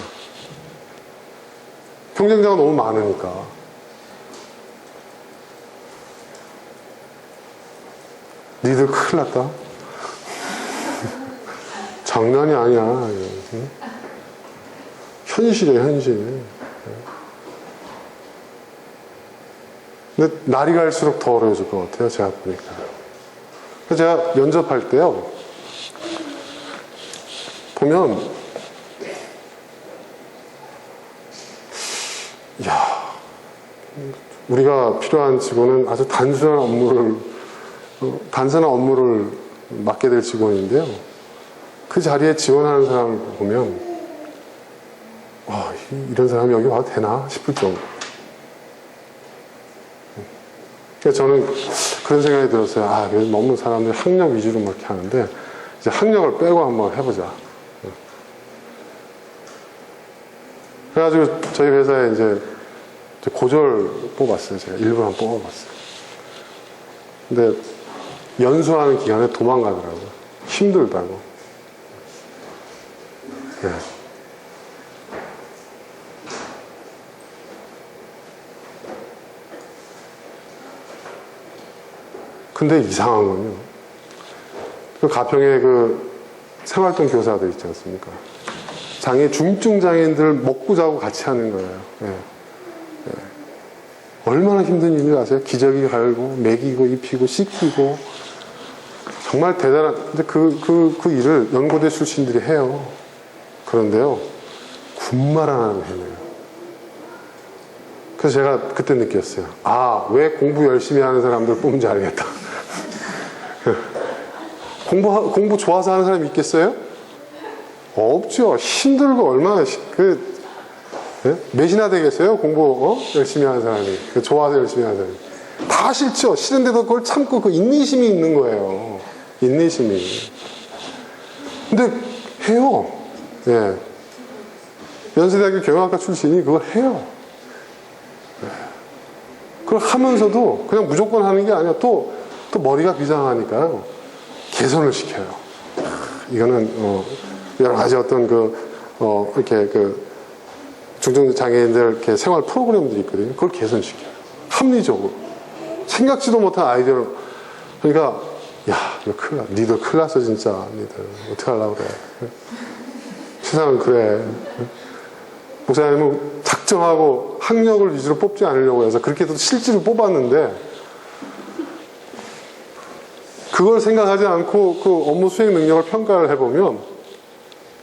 경쟁자가 너무 많으니까. 니들 큰일 났다. 장난이 아니야. 응? 현실이에요, 현실. 근데 날이 갈수록 더 어려워질 것 같아요, 제가 보니까. 그래서 제가 면접할 때요, 보면, 우리가 필요한 직원은 아주 단순한 업무를 맡게 될 직원인데요. 그 자리에 지원하는 사람을 보면, 이런 사람이 여기 와도 되나 싶을 정도. 그래서 저는 그런 생각이 들었어요. 너무 사람들이 학력 위주로 막 이렇게 하는데, 이제 학력을 빼고 한번 해보자. 그래가지고 저희 회사에 이제 고졸 뽑았어요. 제가 일부러 한번 뽑아봤어요. 근데 연수하는 기간에 도망가더라고요. 힘들다고. 네. 근데 이상한 건요. 그 가평에 그 생활동 교사들 있지 않습니까? 중증 장애인들 먹고 자고 같이 하는 거예요. 네. 네. 얼마나 힘든 일인지 아세요? 기저귀 갈고, 먹이고, 입히고, 씻기고. 정말 대단한, 근데 그 일을 연고대 출신들이 해요. 그런데요, 군말 하나는 해내요. 그래서 제가 그때 느꼈어요. 왜 공부 열심히 하는 사람들 뽑는지 알겠다. 공부 좋아서 하는 사람이 있겠어요? 없죠. 힘들고 얼마나 예? 몇이나 되겠어요? 공부 열심히 하는 사람이. 좋아서 열심히 하는 사람이. 다 싫죠. 싫은데도 그걸 참고 그 인내심이 있는 거예요. 인내심이. 근데 해요. 예. 연세대학교 경영학과 출신이 그걸 해요. 예. 그걸 하면서도 그냥 무조건 하는 게 아니라 또 머리가 비상하니까요. 개선을 시켜요. 이거는 여러 가지 어떤 이렇게 중증장애인들 이렇게 생활 프로그램들이 있거든요. 그걸 개선시켜요. 합리적으로. 생각지도 못한 아이디어를. 그러니까, 야, 너 큰일 났어. 니들 큰일 났어, 진짜. 니들. 어떻게 하려고 그래. 세상은 그래. 목사님은 작정하고 학력을 위주로 뽑지 않으려고 해서 그렇게 해도 실제로 뽑았는데, 그걸 생각하지 않고 그 업무 수행 능력을 평가를 해보면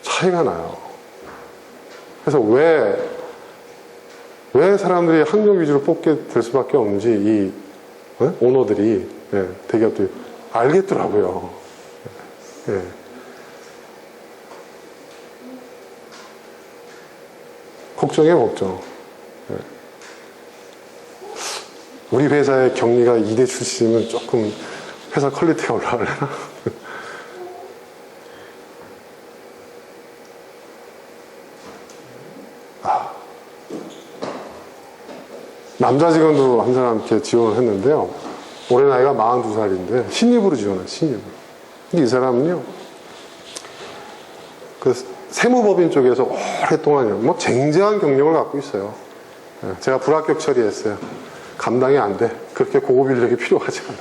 차이가 나요. 그래서 왜 사람들이 학력 위주로 뽑게 될 수밖에 없는지 이 오너들이, 대기업들이 알겠더라고요. 예. 걱정이에요, 걱정. 예. 우리 회사의 경리가 2대 출신이면 조금 회사 퀄리티가 올라가려나? 남자 직원도 한 사람 이렇게 지원을 했는데요. 올해 나이가 42살인데 신입으로 지원해요. 신입으로. 근데 이 사람은요, 그 세무법인 쪽에서 오랫동안요, 뭐 쟁쟁한 경력을 갖고 있어요. 제가 불합격 처리했어요. 감당이 안 돼. 그렇게 고급 인력이 필요하지 않아.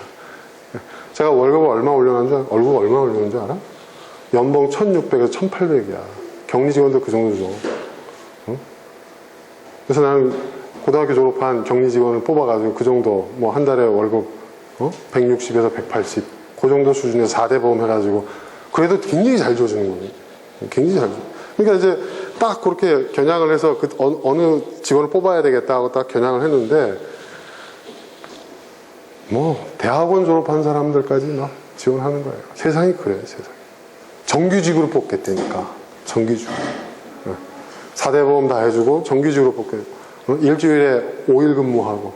제가 월급을 얼마 올려놓은 줄 알아? 연봉 1,600에서 1,800이야. 격리 직원도 그 정도 줘. 응? 그래서 나는 고등학교 졸업한 격리 직원을 뽑아가지고 그 정도, 뭐 한 달에 월급 160에서 180, 그 정도 수준에서 4대 보험 해가지고, 그래도 굉장히 잘 줘주는 거예요. 굉장히 잘 줘. 그러니까 이제 딱 그렇게 겨냥을 해서 어느 직원을 뽑아야 되겠다 하고 딱 겨냥을 했는데, 뭐 대학원 졸업한 사람들까지 막 지원하는 거예요. 세상이 그래요, 세상이. 정규직으로 뽑겠다니까. 정규직. 4대 보험 다 해주고 정규직으로 뽑겠다. 일주일에 5일 근무하고.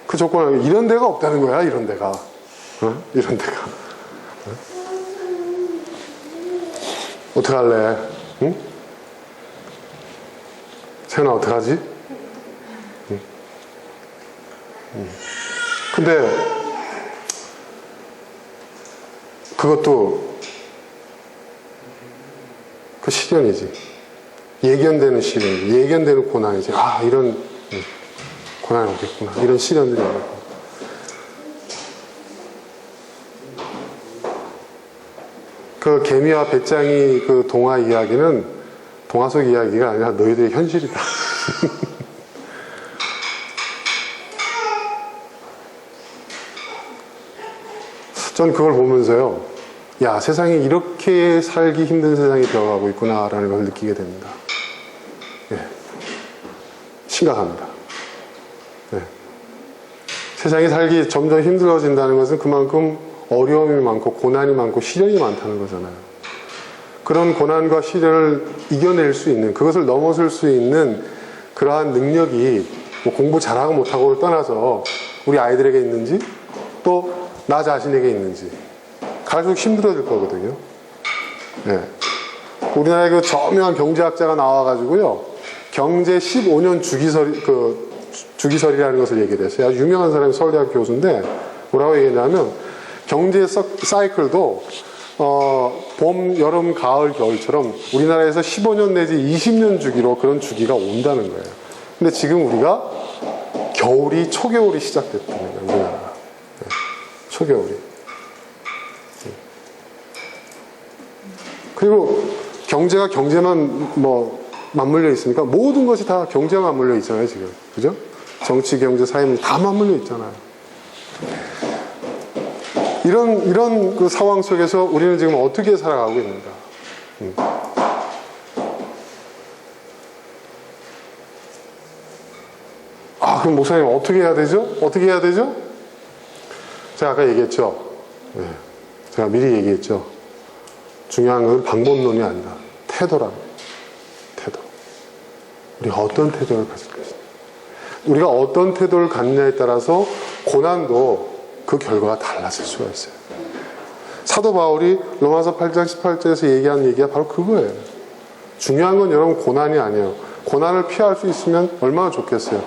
그 조건은 이런 데가 없다는 거야, 이런 데가. 이런 데가. 어떻게 할래? 응? 세연아, 어떡하지? 응? 근데 그것도 그 시련이지. 예견되는 시련, 예견되는 고난이지. 아, 이런 고난이 오겠구나. 이런 시련들이 오겠구나. 그 개미와 배짱이 그 동화 이야기는 동화 속 이야기가 아니라 너희들의 현실이다. 전 그걸 보면서요, 야, 세상이 이렇게 살기 힘든 세상이 되어가고 있구나라는 걸 느끼게 됩니다. 예. 심각합니다. 예. 세상이 살기 점점 힘들어진다는 것은 그만큼 어려움이 많고 고난이 많고 시련이 많다는 거잖아요. 그런 고난과 시련을 이겨낼 수 있는, 그것을 넘어설 수 있는 그러한 능력이 뭐 공부 잘하고 못하고를 떠나서 우리 아이들에게 있는지, 또 나 자신에게 있는지 갈수록 힘들어질 거거든요. 네. 우리나라에 그 저명한 경제학자가 나와가지고요, 경제 15년 주기설이라는 것을 얘기를 했어요. 아주 유명한 사람이 서울대학 교수인데 뭐라고 얘기했냐면, 경제 사이클도 봄, 여름, 가을, 겨울처럼 우리나라에서 15년 내지 20년 주기로 그런 주기가 온다는 거예요. 근데 지금 우리가 초겨울이 시작됐다는 거예요, 우리나라가. 네. 초겨울이. 그리고 경제가 경제만 맞물려 있으니까 모든 것이 다 경제와 맞물려 있잖아요, 지금. 그죠? 정치, 경제, 사회 다 맞물려 있잖아요. 이런 그 상황 속에서 우리는 지금 어떻게 살아가고 있는가. 그럼 목사님 어떻게 해야 되죠? 어떻게 해야 되죠? 제가 아까 얘기했죠. 네. 제가 미리 얘기했죠. 중요한 건 방법론이 아니라 태도라는 거예요. 태도. 우리가 어떤 태도를 가질 것인가. 우리가 어떤 태도를 갖느냐에 따라서 고난도 그 결과가 달라질 수가 있어요. 사도 바울이 로마서 8장 18절에서 얘기한 얘기가 바로 그거예요. 중요한 건 여러분 고난이 아니에요. 고난을 피할 수 있으면 얼마나 좋겠어요.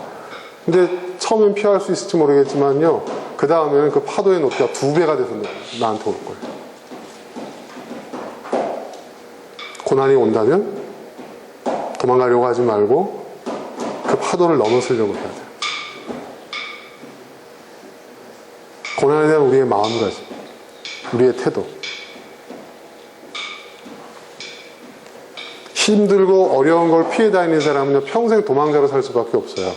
근데 처음엔 피할 수 있을지 모르겠지만요, 그 다음에는 그 파도의 높이가 2배가 돼서 나한테 올 거예요. 고난이 온다면 도망가려고 하지 말고 그 파도를 넘어서려고 해야 돼요. 고난에 대한 우리의 마음가짐, 우리의 태도. 힘들고 어려운 걸 피해 다니는 사람은요, 평생 도망자로 살 수밖에 없어요.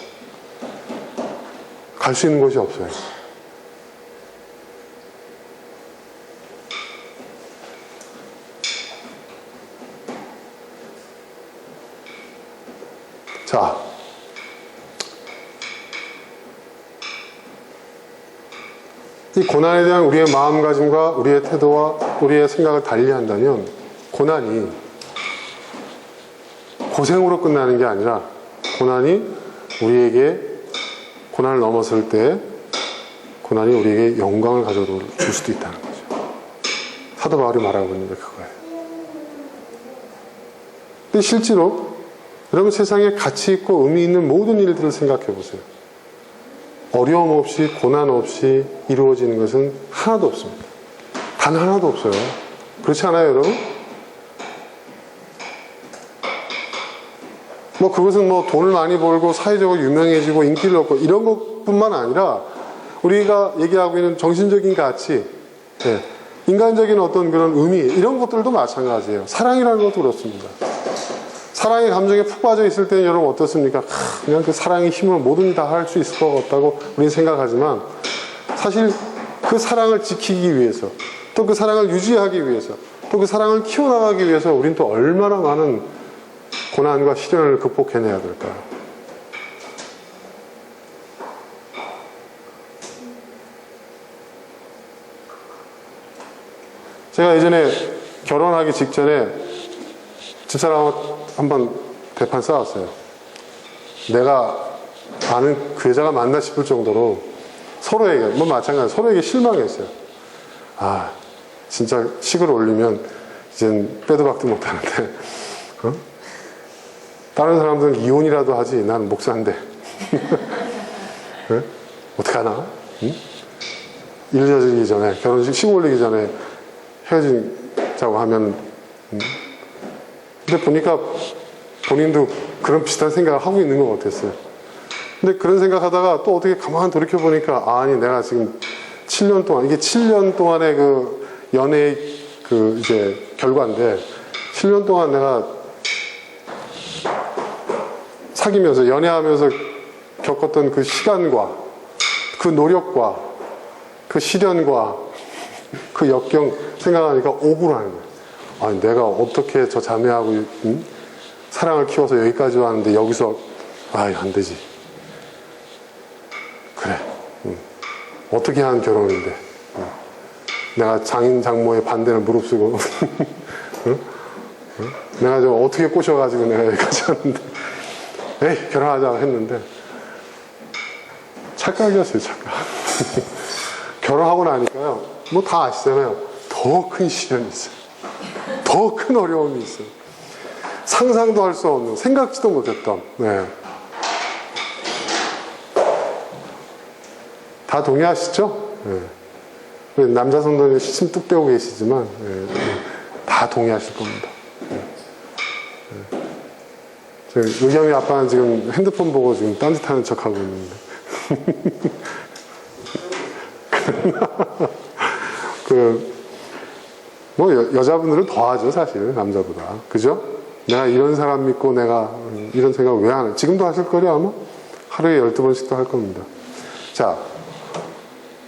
갈 수 있는 곳이 없어요. 자, 이 고난에 대한 우리의 마음가짐과 우리의 태도와 우리의 생각을 달리한다면 고난이 고생으로 끝나는 게 아니라 고난이 우리에게 고난을 넘었을 때 고난이 우리에게 영광을 가져다 줄 수도 있다는 거죠. 사도 바울이 말하고 있는 게 그거예요. 근데 실제로 여러분 세상에 가치 있고 의미 있는 모든 일들을 생각해 보세요. 어려움 없이 고난 없이 이루어지는 것은 하나도 없습니다. 단 하나도 없어요. 그렇지 않아요, 여러분? 뭐 그것은 뭐 돈을 많이 벌고 사회적으로 유명해지고 인기를 얻고 이런 것뿐만 아니라 우리가 얘기하고 있는 정신적인 가치, 인간적인 어떤 그런 의미, 이런 것들도 마찬가지예요. 사랑이라는 것도 그렇습니다. 사랑의 감정에 푹 빠져 있을 때는 여러분 어떻습니까? 그냥 그 사랑의 힘으로 뭐든 다 할 수 있을 것 같다고 우리는 생각하지만 사실 그 사랑을 지키기 위해서, 또 그 사랑을 유지하기 위해서, 또 그 사랑을 키워나가기 위해서 우리는 또 얼마나 많은 고난과 시련을 극복해내야 될까요? 제가 예전에 결혼하기 직전에 집사람하고 한번 대판 싸웠어요. 내가 아는 그 여자가 맞나 싶을 정도로 서로에게, 뭐 마찬가지, 서로에게 실망했어요. 아, 진짜 식을 올리면 이젠 빼도 박도 못하는데, 다른 사람들은 이혼이라도 하지, 나는 목사인데. 네? 어떡하나? 응? 일 저지기 전에, 결혼식 식 올리기 전에 헤어지자고 하면, 근데 보니까 본인도 그런 비슷한 생각을 하고 있는 것 같았어요. 근데 그런 생각하다가 또 어떻게 가만 돌이켜보니까, 아니, 내가 지금 7년 동안, 이게 7년 동안의 그 연애의 그 이제 결과인데, 7년 동안 내가 사귀면서, 연애하면서 겪었던 그 시간과, 그 노력과, 그 시련과, 그 역경 생각하니까 억울한 거예요. 아니, 내가 어떻게 저 자매하고 사랑을 키워서 여기까지 왔는데 여기서 안 되지. 그래. 어떻게 한 결혼인데. 내가 장인 장모의 반대를 무릅쓰고 내가 좀 어떻게 꼬셔가지고 내가 여기까지 왔는데 에이, 결혼하자 했는데 착각이었어요, 착각. 결혼하고 나니까요, 뭐 다 아시잖아요. 더 큰 시련이 있어요. 더 큰 어려움이 있어요. 상상도 할 수 없는, 생각지도 못했던. 네. 다 동의하시죠? 네. 남자 성도님 심 뚝 빼고 계시지만 다 동의하실 겁니다. 의경이 아빠는 지금 핸드폰 보고 지금 딴짓하는 척하고 있는데 뭐 여자분들은 더 하죠, 사실 남자보다. 그죠? 내가 이런 사람 믿고 내가 이런 생각 왜 안 해? 지금도 하실 거예요, 아마? 하루에 12번씩도 할 겁니다. 자,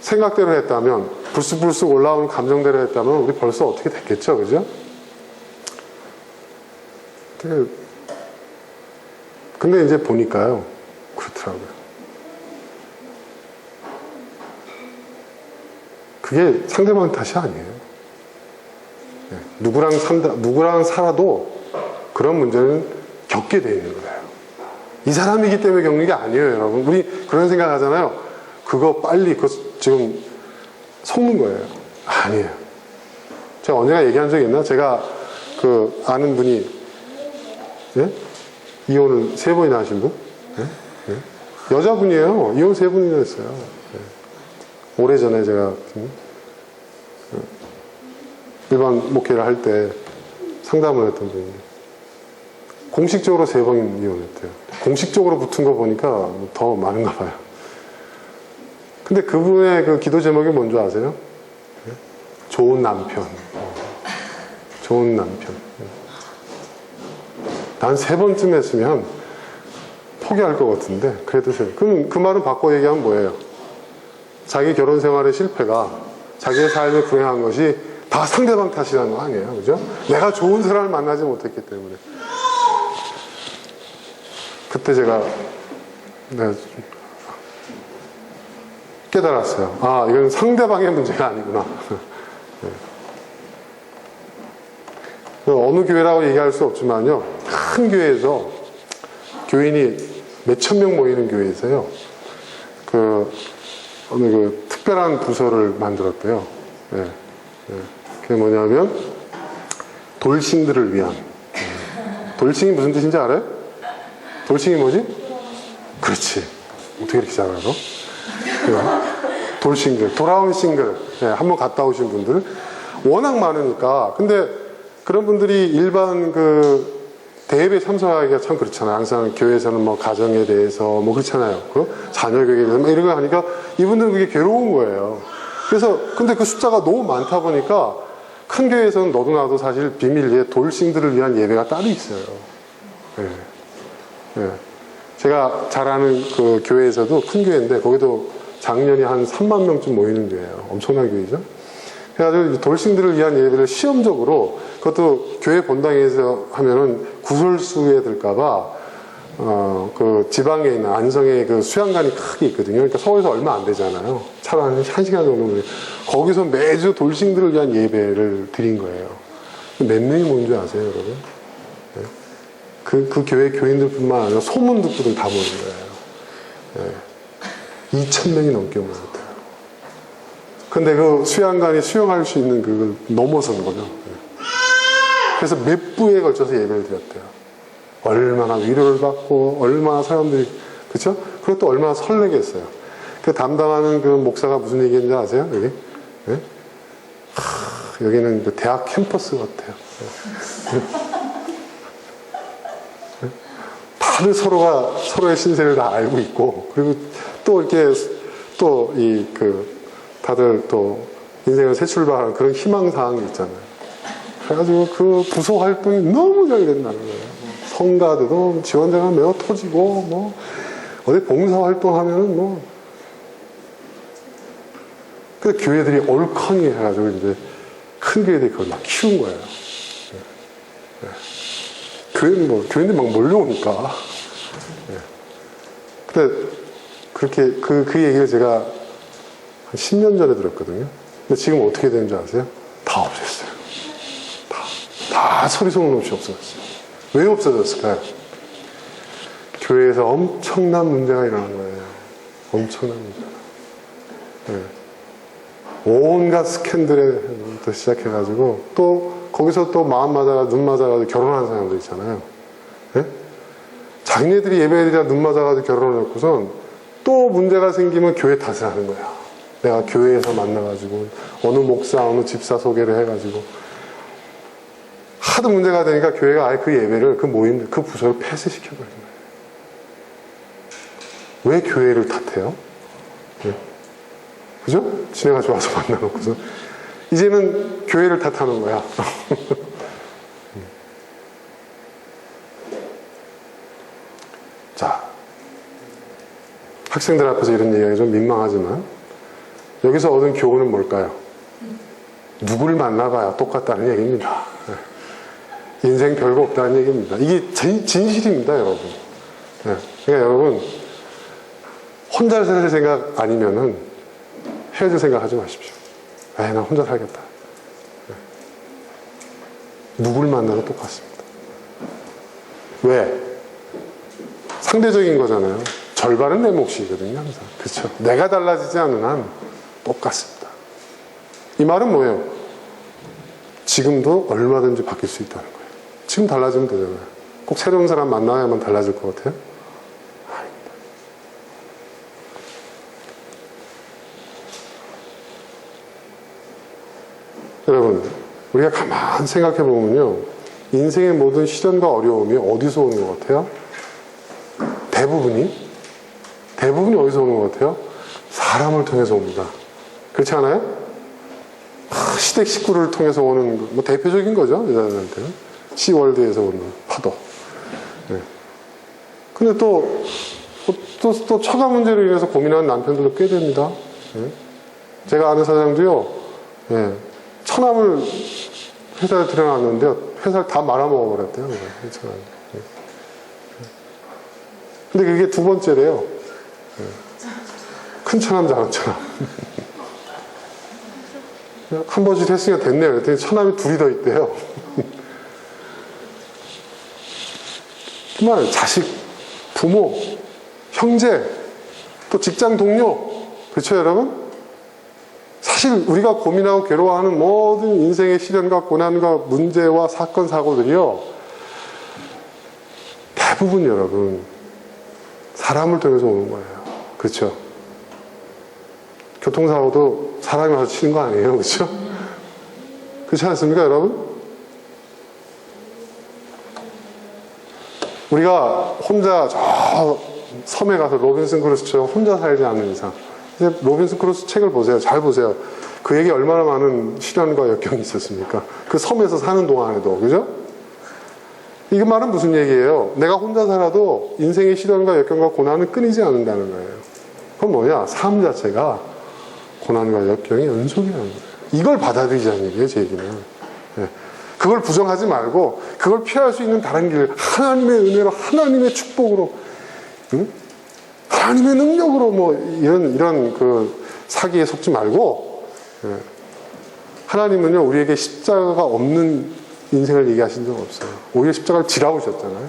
생각대로 했다면, 불쑥불쑥 올라오는 감정대로 했다면 우리 벌써 어떻게 됐겠죠, 그죠? 근데 이제 보니까요, 그렇더라고요. 그게 상대방 탓이 아니에요. 누구랑 살아도 그런 문제는 겪게 돼 있는 거예요. 이 사람이기 때문에 겪는 게 아니에요, 여러분. 우리 그런 생각 하잖아요. 그거 빨리, 그거 지금 속는 거예요. 아니에요. 제가 언제가 얘기한 적이 있나? 제가 그 아는 분이, 예? 이혼을 3번이나 하신 분? 예? 예? 여자분이에요. 이혼 3번이나 했어요. 예. 오래전에 제가 일반 목회를 할 때 상담을 했던 분인데 공식적으로 3번 이혼했대요. 공식적으로 붙은 거 보니까 더 많은가 봐요. 근데 그분의 그 기도 제목이 뭔지 아세요? 좋은 남편. 좋은 남편. 난 3번쯤 했으면 포기할 것 같은데 그래도 그럼 그 말은 바꿔 얘기하면 뭐예요? 자기 결혼 생활의 실패가 자기의 삶에 불행한 것이 다 상대방 탓이라는 거 아니에요, 그죠? 내가 좋은 사람을 만나지 못했기 때문에. 그때 제가 깨달았어요. 아, 이건 상대방의 문제가 아니구나. 어느 교회라고 얘기할 수 없지만요, 큰 교회에서 교인이 몇천 명 모이는 교회에서요, 어느 특별한 부서를 만들었대요. 예, 예. 그게 뭐냐면 돌싱들을 위한. 돌싱이 무슨 뜻인지 알아요? 돌싱이 뭐지? 그렇지. 어떻게 이렇게 잘 알아? 돌싱들, 돌아온 싱글. 예, 한번 갔다 오신 분들 워낙 많으니까. 근데 그런 분들이 일반 대회에 참석하기가 참 그렇잖아요. 항상 교회에서는 뭐 가정에 대해서 뭐 그렇잖아요. 자녀 교육에 대해서 뭐 이런 거 하니까 이분들은 그게 괴로운 거예요. 그래서 근데 그 숫자가 너무 많다 보니까 큰 교회에서는 너도 나도 사실 비밀리에 돌싱들을 위한 예배가 따로 있어요. 예. 예. 제가 잘 아는 그 교회에서도 큰 교회인데 거기도 작년에 한 3만 명쯤 모이는 교회예요. 엄청난 교회죠. 그래가지고 돌싱들을 위한 예배를 시험적으로, 그것도 교회 본당에서 하면은 구설수에 들까봐 그 지방에 있는 안성에 그 수양관이 크게 있거든요. 그러니까 서울에서 얼마 안 되잖아요. 차로 한 1시간 정도. 거기서 매주 돌싱들을 위한 예배를 드린 거예요. 몇 명이 모인 줄 아세요, 여러분? 네. 그 교회 교인들뿐만 아니라 소문 듣고들 다 모인 거예요. 네. 2,000명이 넘게 모였대요. 근데 그 수양관이 수용할 수 있는 그걸 넘어선 거죠. 네. 그래서 몇 부에 걸쳐서 예배를 드렸대요. 얼마나 위로를 받고, 얼마나 사람들이, 그쵸? 그것도 얼마나 설레겠어요. 그 담당하는 그 목사가 무슨 얘기인지 아세요? 여기? 네? 여기는 그 대학 캠퍼스 같아요. 네? 다들 서로가 서로의 신세를 다 알고 있고, 그리고 또 이렇게 다들 또 인생을 새 출발하는 그런 희망사항이 있잖아요. 그래가지고 그 부서 활동이 너무 잘 된다는 거예요. 성가대도 지원자가 매우 터지고, 뭐, 어디 봉사활동하면은 뭐, 그 교회들이 올컨이 해가지고 이제 큰 교회들이 그걸 막 키운 거예요. 네. 교회인들 막 몰려오니까. 네. 근데 그렇게 그 얘기를 제가 한 10년 전에 들었거든요. 근데 지금 어떻게 되는지 아세요? 다 없앴어요. 다 소리 소문 없이 없어졌어요. 왜 없어졌을까요? 교회에서 엄청난 문제가 일어난 거예요. 엄청난 문제가. 네. 온갖 스캔들에부터 시작해가지고 또 거기서 또 마음 맞아가지고 눈 맞아가지고 결혼하는 사람들 있잖아요. 네? 자기네들이 예배드리다 눈 맞아가지고 결혼을 했고선 또 문제가 생기면 교회 탓을 하는 거야. 내가 교회에서 만나가지고 어느 목사 어느 집사 소개를 해가지고 하도 문제가 되니까 교회가 아예 그 예배를, 그 모임, 그 부서를 폐쇄시켜버린 거예요. 왜 교회를 탓해요? 네. 그죠? 지네가 좋아서 만나놓고서 이제는 교회를 탓하는 거야. 자, 학생들 앞에서 이런 얘기하기 좀 민망하지만 여기서 얻은 교훈은 뭘까요? 누구를 만나봐야 똑같다는 얘기입니다. 인생 별거 없다는 얘기입니다. 이게 진실입니다, 여러분. 네. 그러니까 여러분, 혼자 살 생각 아니면은 헤어질 생각 하지 마십시오. 난 혼자 살겠다. 네. 누굴 만나도 똑같습니다. 왜? 상대적인 거잖아요. 절반은 내 몫이거든요, 항상. 그렇죠? 내가 달라지지 않는 한 똑같습니다. 이 말은 뭐예요? 지금도 얼마든지 바뀔 수 있다는 거예요. 지금 달라지면 되잖아요. 꼭 새로운 사람 만나야만 달라질 것 같아요? 아닙니다. 여러분, 우리가 가만 생각해 보면요, 인생의 모든 시련과 어려움이 어디서 오는 것 같아요? 대부분이 어디서 오는 것 같아요? 사람을 통해서 옵니다. 그렇지 않아요? 시댁 식구를 통해서 오는, 뭐 대표적인 거죠, 여자들한테는. 시월드에서 오는 파도. 네. 근데 또 처가 문제로 인해서 고민하는 남편들도 꽤 됩니다. 네. 제가 아는 사장도요, 네. 처남을 회사에 들여놨는데 회사를 다 말아먹어버렸대요. 괜찮아요. 네. 근데 그게 두 번째래요. 네. 큰 처남, 작은 처남. 한 번씩 했으니까 됐네요. 그랬더니 처남이 둘이 더 있대요. 정말 자식, 부모, 형제, 또 직장 동료, 그렇죠 여러분? 사실 우리가 고민하고 괴로워하는 모든 인생의 시련과 고난과 문제와 사건, 사고들이요, 대부분 여러분 사람을 통해서 오는 거예요. 그렇죠? 교통사고도 사람이 와서 치는 거 아니에요. 그렇죠? 그렇지 않습니까 여러분? 우리가 혼자 저 섬에 가서 로빈슨 크루소처럼 혼자 살지 않는 이상, 이제 로빈슨 크루소 책을 보세요. 잘 보세요. 그에게 얼마나 많은 시련과 역경이 있었습니까? 그 섬에서 사는 동안에도. 그죠? 이 말은 무슨 얘기예요? 내가 혼자 살아도 인생의 시련과 역경과 고난은 끊이지 않는다는 거예요. 그건 뭐냐? 삶 자체가 고난과 역경의 연속이라는 거예요. 이걸 받아들이자는 얘기예요, 제 얘기는. 네. 그걸 부정하지 말고 그걸 피할 수 있는 다른 길, 하나님의 은혜로, 하나님의 축복으로, 응? 하나님의 능력으로 뭐 이런 그 사기에 속지 말고, 예. 하나님은요 우리에게 십자가가 없는 인생을 얘기하신 적 없어요. 오히려 십자가를 지라오셨잖아요.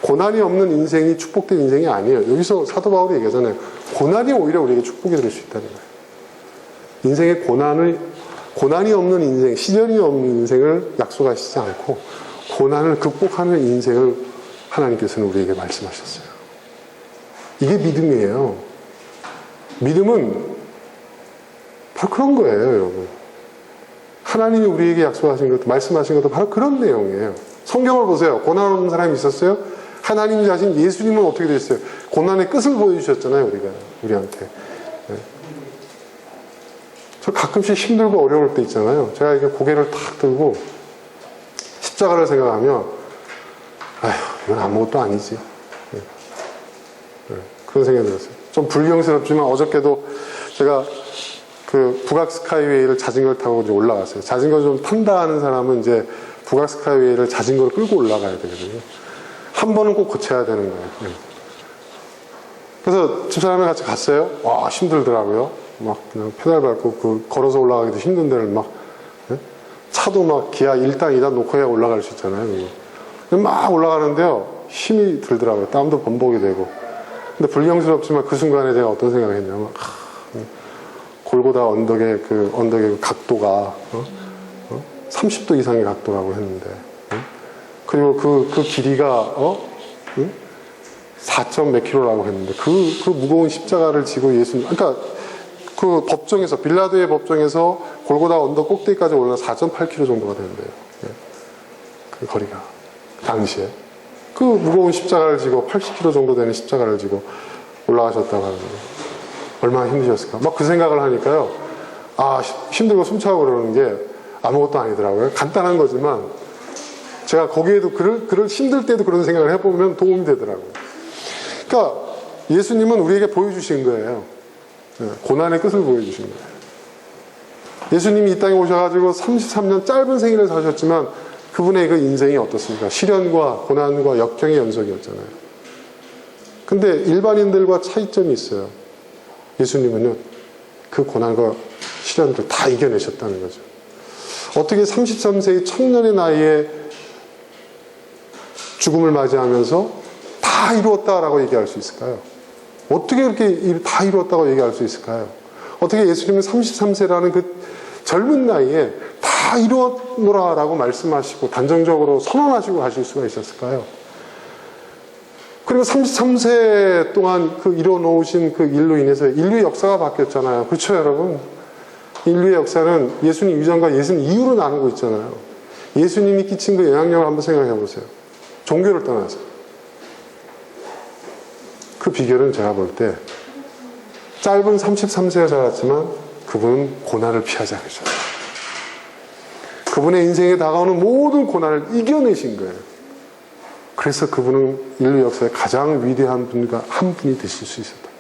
고난이 없는 인생이 축복된 인생이 아니에요. 여기서 사도 바울이 얘기하잖아요. 고난이 오히려 우리에게 축복이 될 수 있다는 거예요. 인생의 고난이 없는 인생, 시련이 없는 인생을 약속하시지 않고 고난을 극복하는 인생을 하나님께서는 우리에게 말씀하셨어요. 이게 믿음이에요. 믿음은 바로 그런 거예요, 여러분. 하나님이 우리에게 약속하신 것도, 말씀하신 것도 바로 그런 내용이에요. 성경을 보세요. 고난 없는 사람이 있었어요? 하나님 자신 예수님은 어떻게 되셨어요? 고난의 끝을 보여주셨잖아요, 우리한테. 네. 저 가끔씩 힘들고 어려울 때 있잖아요. 제가 이렇게 고개를 탁 들고 십자가를 생각하면, 아휴, 이건 아무것도 아니지. 네. 네. 그런 생각이 들었어요. 좀 불경스럽지만 어저께도 제가 그 북악 스카이웨이를 자전거를 타고 이제 올라갔어요. 자전거 좀 탄다 하는 사람은 이제 북악 스카이웨이를 자전거를 끌고 올라가야 되거든요. 한 번은 꼭 거쳐야 되는 거예요. 네. 그래서 집사람이랑 같이 갔어요. 와, 힘들더라고요. 막 그냥 페달 밟고 그 걸어서 올라가기도 힘든 데를 막, 네? 차도 막 기아 1단, 2단 놓고 해야 올라갈 수 있잖아요. 막 올라가는데요. 힘이 들더라고요. 땀도 범벅이 되고. 근데 불경스럽지만 그 순간에 제가 어떤 생각을 했냐면, 골고다 언덕의 그 각도가 30도 이상의 각도라고 했는데, 그리고 그 길이가 4점 몇 킬로라고 했는데 그 무거운 십자가를 지고 예수님, 그러니까 그 법정에서, 빌라도의 법정에서 골고다 언덕 꼭대기까지 올라가 4.8km 정도가 되는데요. 그 거리가 당시에 그 무거운 십자가를 지고 80km 정도 되는 십자가를 지고 올라가셨다고 하는데 얼마나 힘드셨을까? 막 그 생각을 하니까요. 아, 힘들고 숨차고 그러는 게 아무것도 아니더라고요. 간단한 거지만 제가 거기에도 그럴 힘들 때도 그런 생각을 해보면 도움이 되더라고요. 그러니까 예수님은 우리에게 보여주신 거예요. 고난의 끝을 보여주신 거예요. 예수님이 이 땅에 오셔가지고 33년 짧은 생일을 사셨지만 그분의 그 인생이 어떻습니까? 시련과 고난과 역경의 연속이었잖아요. 근데 일반인들과 차이점이 있어요. 예수님은요, 그 고난과 시련을 다 이겨내셨다는 거죠. 어떻게 33세의 청년의 나이에 죽음을 맞이하면서 다 이루었다라고 얘기할 수 있을까요? 어떻게 그렇게 다 이루었다고 얘기할 수 있을까요? 어떻게 예수님은 33세라는 그 젊은 나이에 다 이루었노라라고 말씀하시고 단정적으로 선언하시고 가실 수가 있었을까요? 그리고 33세 동안 그 이뤄놓으신 그 일로 인해서 인류의 역사가 바뀌었잖아요. 그렇죠, 여러분? 인류의 역사는 예수님 이전과 예수님 이후로 나누고 있잖아요. 예수님이 끼친 그 영향력을 한번 생각해 보세요. 종교를 떠나서. 그 비결은 제가 볼 때 짧은 33세가 살았지만 그분은 고난을 피하지 않으셨어요. 그분의 인생에 다가오는 모든 고난을 이겨내신 거예요. 그래서 그분은 인류 역사의 가장 위대한 분과 한 분이 되실 수 있었던 거예요.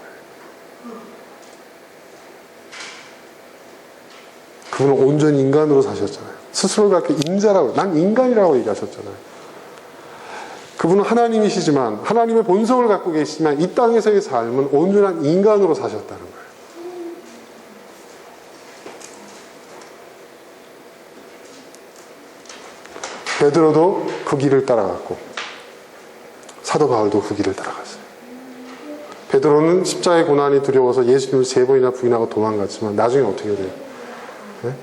그분은 온전히 인간으로 사셨잖아요. 스스로가 그렇게 인자라고, 난 인간이라고 얘기하셨잖아요. 그분은 하나님이시지만, 하나님의 본성을 갖고 계시지만 이 땅에서의 삶은 온전한 인간으로 사셨다는 거예요. 베드로도 그 길을 따라갔고 사도 바울도 그 길을 따라갔어요. 베드로는 십자가의 고난이 두려워서 예수님을 3번이나 부인하고 도망갔지만 나중에 어떻게 돼요? 네?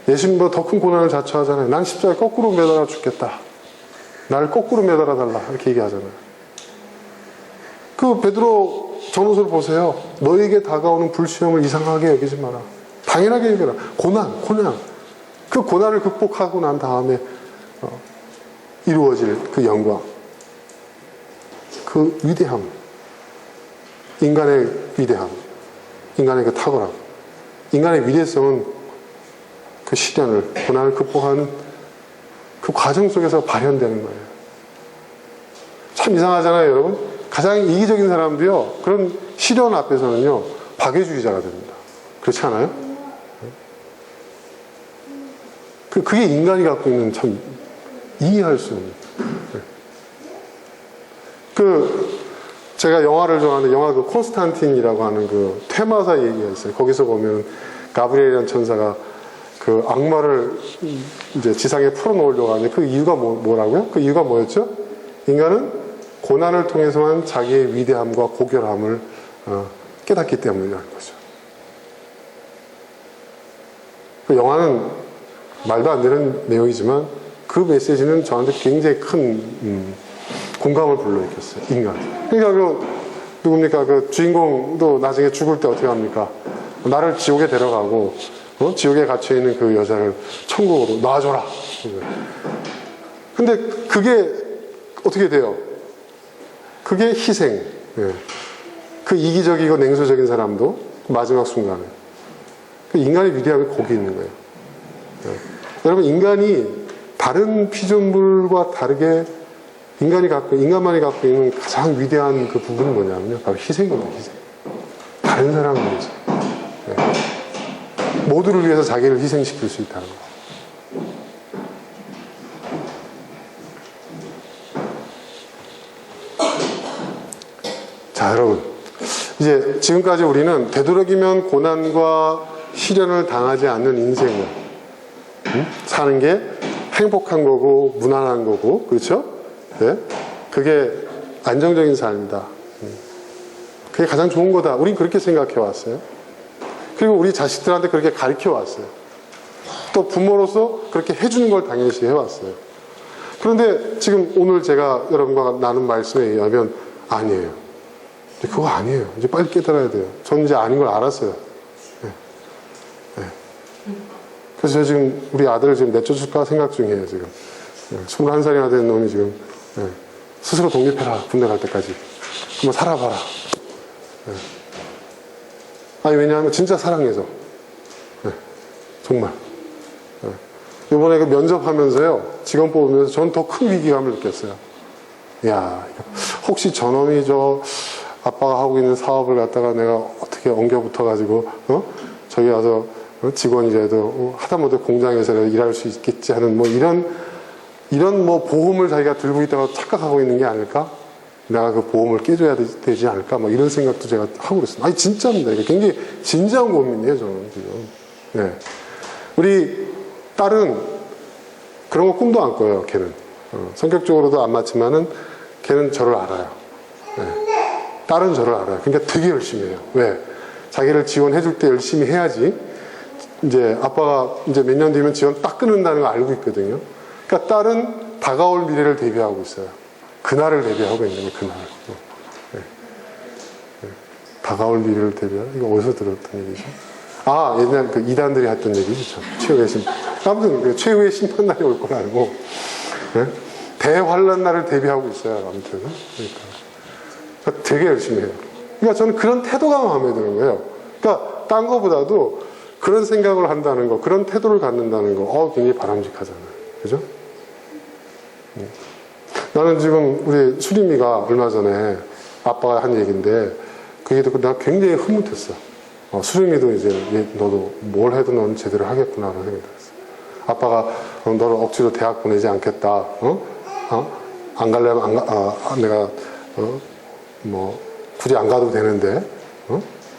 예수님보다 더 큰 고난을 자처하잖아요. 난 십자가에 거꾸로 매달아 죽겠다. 나를 거꾸로 매달아 달라. 이렇게 얘기하잖아요. 그 베드로 전후서를 보세요. 너에게 다가오는 불시험을 이상하게 여기지 마라. 당연하게 여겨라. 고난. 그 고난을 극복하고 난 다음에 이루어질 그 영광, 그 위대함, 인간의 위대함, 인간의 그 탁월함, 인간의 위대성은 그 시련을, 고난을 극복하는 그 과정 속에서 발현되는 거예요. 참 이상하잖아요, 여러분. 가장 이기적인 사람도요, 그런 시련 앞에서는요, 박애주의자가 됩니다. 그렇지 않아요? 그게 인간이 갖고 있는 참 이해할 수 없는. 제가 영화를 좋아하는 영화 그 콘스탄틴이라고 하는 그 퇴마사 얘기가 있어요. 거기서 보면 가브리엘이라는 천사가 그 악마를 이제 지상에 풀어놓으려고 하는데 그 이유가 뭐라고요? 그 이유가 뭐였죠? 인간은 고난을 통해서만 자기의 위대함과 고결함을 깨닫기 때문이라는 거죠. 그 영화는 말도 안 되는 내용이지만 그 메시지는 저한테 굉장히 큰 공감을 불러일으켰어요. 인간. 그러니까 누굽니까? 그 주인공도 나중에 죽을 때 어떻게 합니까? 나를 지옥에 데려가고 지옥에 갇혀있는 그 여자를 천국으로 놔줘라. 근데 그게 어떻게 돼요? 그게 희생. 그 이기적이고 냉소적인 사람도 마지막 순간에 그 인간의 위대함이 거기 있는 거예요. 여러분, 인간이 다른 피조물과 다르게 인간만이 갖고 있는 가장 위대한 그 부분은 뭐냐면요, 바로 희생입니다. 희생. 다른 사람을 위해서. 모두를 위해서 자기를 희생시킬 수 있다는 거. 자, 여러분, 이제 지금까지 우리는 되도록이면 고난과 시련을 당하지 않는 인생을 사는 게 행복한 거고 무난한 거고, 그렇죠? 네? 그게 안정적인 삶이다. 그게 가장 좋은 거다. 우린 그렇게 생각해 왔어요. 그리고 우리 자식들한테 그렇게 가르쳐 왔어요. 또 부모로서 그렇게 해주는 걸 당연시 해왔어요. 그런데 지금 오늘 제가 여러분과 나눈 말씀에 의하면 아니에요. 이제 그거 아니에요. 이제 빨리 깨달아야 돼요. 저는 이제 아닌 걸 알았어요. 네. 네. 그래서 제가 지금 우리 아들을 지금 내쫓을까 생각 중이에요, 지금. 21살이나 된 놈이 지금, 스스로 독립해라, 군대 갈 때까지. 한번 살아봐라. 아니, 왜냐하면 진짜 사랑해서. 정말. 이번에 그 면접하면서요, 직원 뽑으면서 전 더 큰 위기감을 느꼈어요. 야, 혹시 저놈이 아빠가 하고 있는 사업을 갖다가 내가 어떻게 엉겨 붙어가지고, 저기 와서 직원이라도 하다못해 공장에서라도 일할 수 있겠지 하는 이런 보험을 자기가 들고 있다고 착각하고 있는 게 아닐까? 내가 그 보험을 깨줘야 되지 않을까? 이런 생각도 제가 하고 그랬어요. 아니, 진짜입니다. 이게 굉장히 진지한 고민이에요, 저는 지금. 네. 우리 딸은 그런 거 꿈도 안 꿔요, 걔는. 성격적으로도 안 맞지만은 걔는 저를 알아요. 네. 딸은 저를 알아요. 그러니까 되게 열심히 해요. 왜? 자기를 지원해줄 때 열심히 해야지. 이제 아빠가 이제 몇 년 뒤면 지원 딱 끊는다는 거 알고 있거든요. 그러니까 딸은 다가올 미래를 대비하고 있어요. 그날을 대비하고 있는 거예요, 그날. 네. 네. 다가올 미래를 대비하고, 이거 어디서 들었던 얘기죠? 아, 옛날 그 이단들이 했던 얘기죠. 참. 최후의 심판. 아무튼 그 최후의 심판날이 올 걸 알고, 네? 대환란 날을 대비하고 있어요, 아무튼. 그러니까 되게 열심히 해요. 그러니까 저는 그런 태도가 마음에 드는 거예요. 그러니까 딴 거보다도 그런 생각을 한다는 거, 그런 태도를 갖는다는 거, 굉장히 바람직하잖아요. 그죠? 나는 지금 우리 수림이가 얼마 전에 아빠가 한 얘기인데, 그게 듣고 내가 굉장히 흐뭇했어. 수림이도 이제 너도 뭘 해도 넌 제대로 하겠구나 라는 생각이 들었어. 아빠가 너를 억지로 대학 보내지 않겠다. 안 가려면 내가 뭐 굳이 안 가도 되는데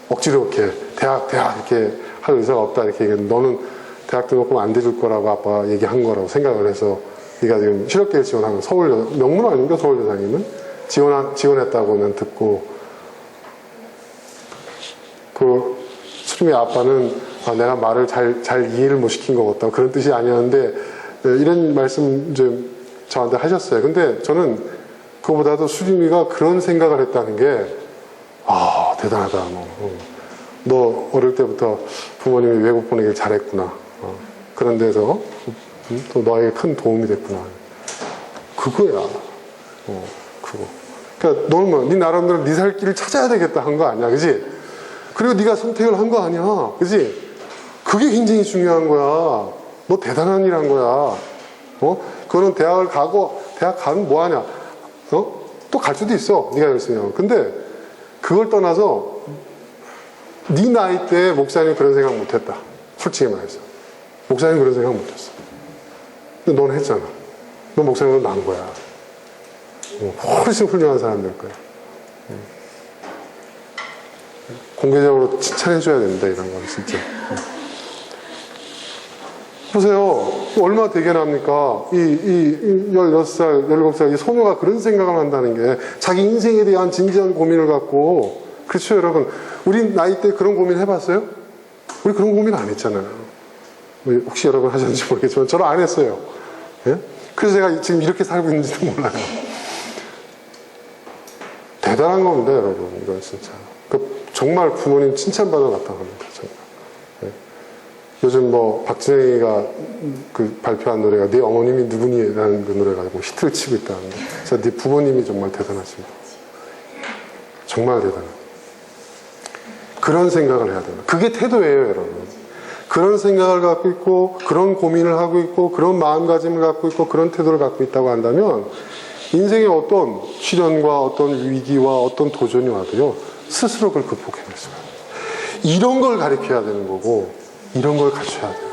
억지로 이렇게 대학 이렇게 할 의사가 없다 이렇게 얘기했는데, 너는 대학 등록금 안 대줄 거라고 아빠가 얘기한 거라고 생각을 해서 네가 지금 실업계획 지원한 거 서울 명문 아닙니까? 서울여사님은 지원했다고는 듣고, 그 수림이 아빠는 내가 말을 잘 이해를 못 시킨 것 같다 그런 뜻이 아니었는데, 이런 말씀 좀 저한테 하셨어요. 근데 저는 그거보다도 수림이가 그런 생각을 했다는 게 대단하다. 너 어릴 때부터 부모님이 외국 보내길 잘했구나. 그런 데서 또 너에게 큰 도움이 됐구나. 그거야. 그거. 그러니까 너는 뭐 네 나름대로 네 살 길을 찾아야 되겠다 한 거 아니야, 그지? 그리고 네가 선택을 한 거 아니야, 그지? 그게 굉장히 중요한 거야. 너 대단한 일 한 거야. 그거는 대학 가면 뭐 하냐? 또 갈 수도 있어, 네가 열심히 하면. 근데 그걸 떠나서 네 나이 때 목사님 그런 생각 못했다. 솔직히 말해서 목사님 그런 생각 못했어. 근데 넌 했잖아. 너 목사님은 난 거야. 훨씬 훌륭한 사람들 거야. 공개적으로 칭찬해줘야 된다, 이런 건 진짜. 보세요. 얼마나 대견합니까? 이 16살, 17살 이 소녀가 그런 생각을 한다는 게, 자기 인생에 대한 진지한 고민을 갖고. 그렇죠, 여러분? 우리 나이 때 그런 고민 해봤어요? 우리 그런 고민 안 했잖아요. 혹시 여러분 하셨는지 모르겠지만 저는 안 했어요. 예? 그래서 제가 지금 이렇게 살고 있는지도 몰라요. 대단한 겁니다, 여러분. 이건 진짜. 정말 부모님 칭찬받아 나타납니다. 정말. 예? 요즘 뭐 박진영이가 그 발표한 노래가 네 어머님이 누구니? 라는 그 노래가 뭐 히트를 치고 있다는데, 진짜 네 부모님이 정말 대단하십니다. 정말 대단해요. 그런 생각을 해야 돼요. 그게 태도예요, 여러분. 그런 생각을 갖고 있고, 그런 고민을 하고 있고, 그런 마음가짐을 갖고 있고, 그런 태도를 갖고 있다고 한다면, 인생의 어떤 시련과 어떤 위기와 어떤 도전이 와도요, 스스로 그걸 극복해낼 수가 있어요. 이런 걸 가르쳐야 되는 거고, 이런 걸 가르쳐야 돼요.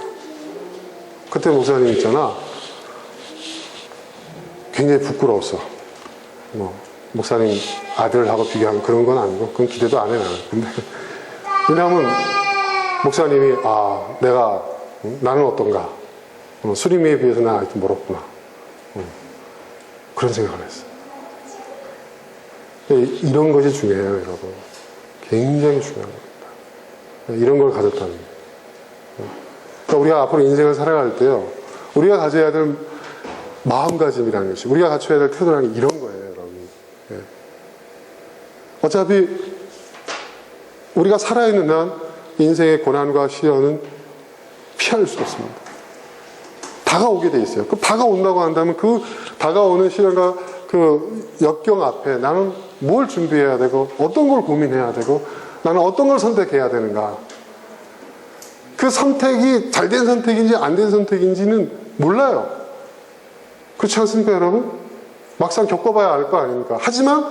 그때 목사님 있잖아. 굉장히 부끄러웠어. 목사님 아들하고 비교하면 그런 건 아니고, 그건 기대도 안 해, 나는. 근데, 왜냐하면, 목사님이, 나는 어떤가. 수림이에 비해서는 아직 멀었구나. 그런 생각을 했어요. 이런 것이 중요해요, 여러분. 굉장히 중요한 겁니다. 이런 걸 가졌다는 거예요. 그러니까 우리가 앞으로 인생을 살아갈 때요, 우리가 가져야 될 마음가짐이라는 것이, 우리가 갖춰야 될 태도라는 게 이런 거예요, 여러분. 예. 어차피 우리가 살아있는 한 인생의 고난과 시련은 피할 수 없습니다. 다가오게 돼 있어요. 그 다가온다고 한다면 그 다가오는 시련과 그 역경 앞에 나는 뭘 준비해야 되고, 어떤 걸 고민해야 되고, 나는 어떤 걸 선택해야 되는가. 그 선택이 잘된 선택인지 안 된 선택인지는 몰라요. 그렇지 않습니까, 여러분? 막상 겪어봐야 알 거 아닙니까? 하지만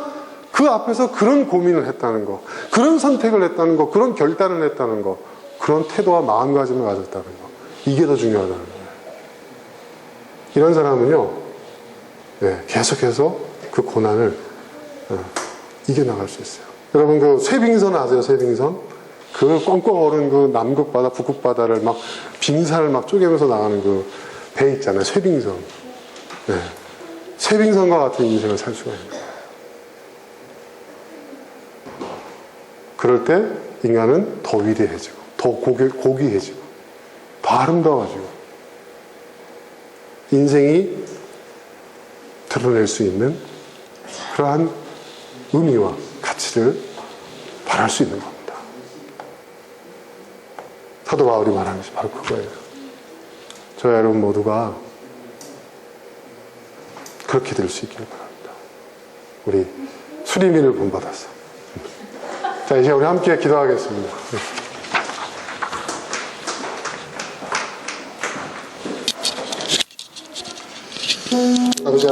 그 앞에서 그런 고민을 했다는 거, 그런 선택을 했다는 거, 그런 결단을 했다는 거, 그런 태도와 마음가짐을 가졌다는 거, 이게 더 중요하다는 거예요. 이런 사람은요, 계속해서 그 고난을 이겨나갈 수 있어요. 여러분, 그 쇠빙선 아세요? 쇠빙선? 그 꽝꽝 얼은 그 남극바다, 북극바다를 막 빙산을 막 쪼개면서 나가는 그 배 있잖아요. 쇠빙선. 네. 쇠빙선과 같은 인생을 살 수가 있는 거예요. 그럴 때 인간은 더 위대해지고, 더 고귀해지고, 더 아름다워지고, 인생이 드러낼 수 있는 그러한 의미와 가치를 바랄 수 있는 겁니다. 사도 바울이 말하는 것이 바로 그거예요. 저와 여러분 모두가 그렇게 될 수 있기를 바랍니다. 우리 수리민을 본받아서. 자, 이제 우리 함께 기도하겠습니다. 아버지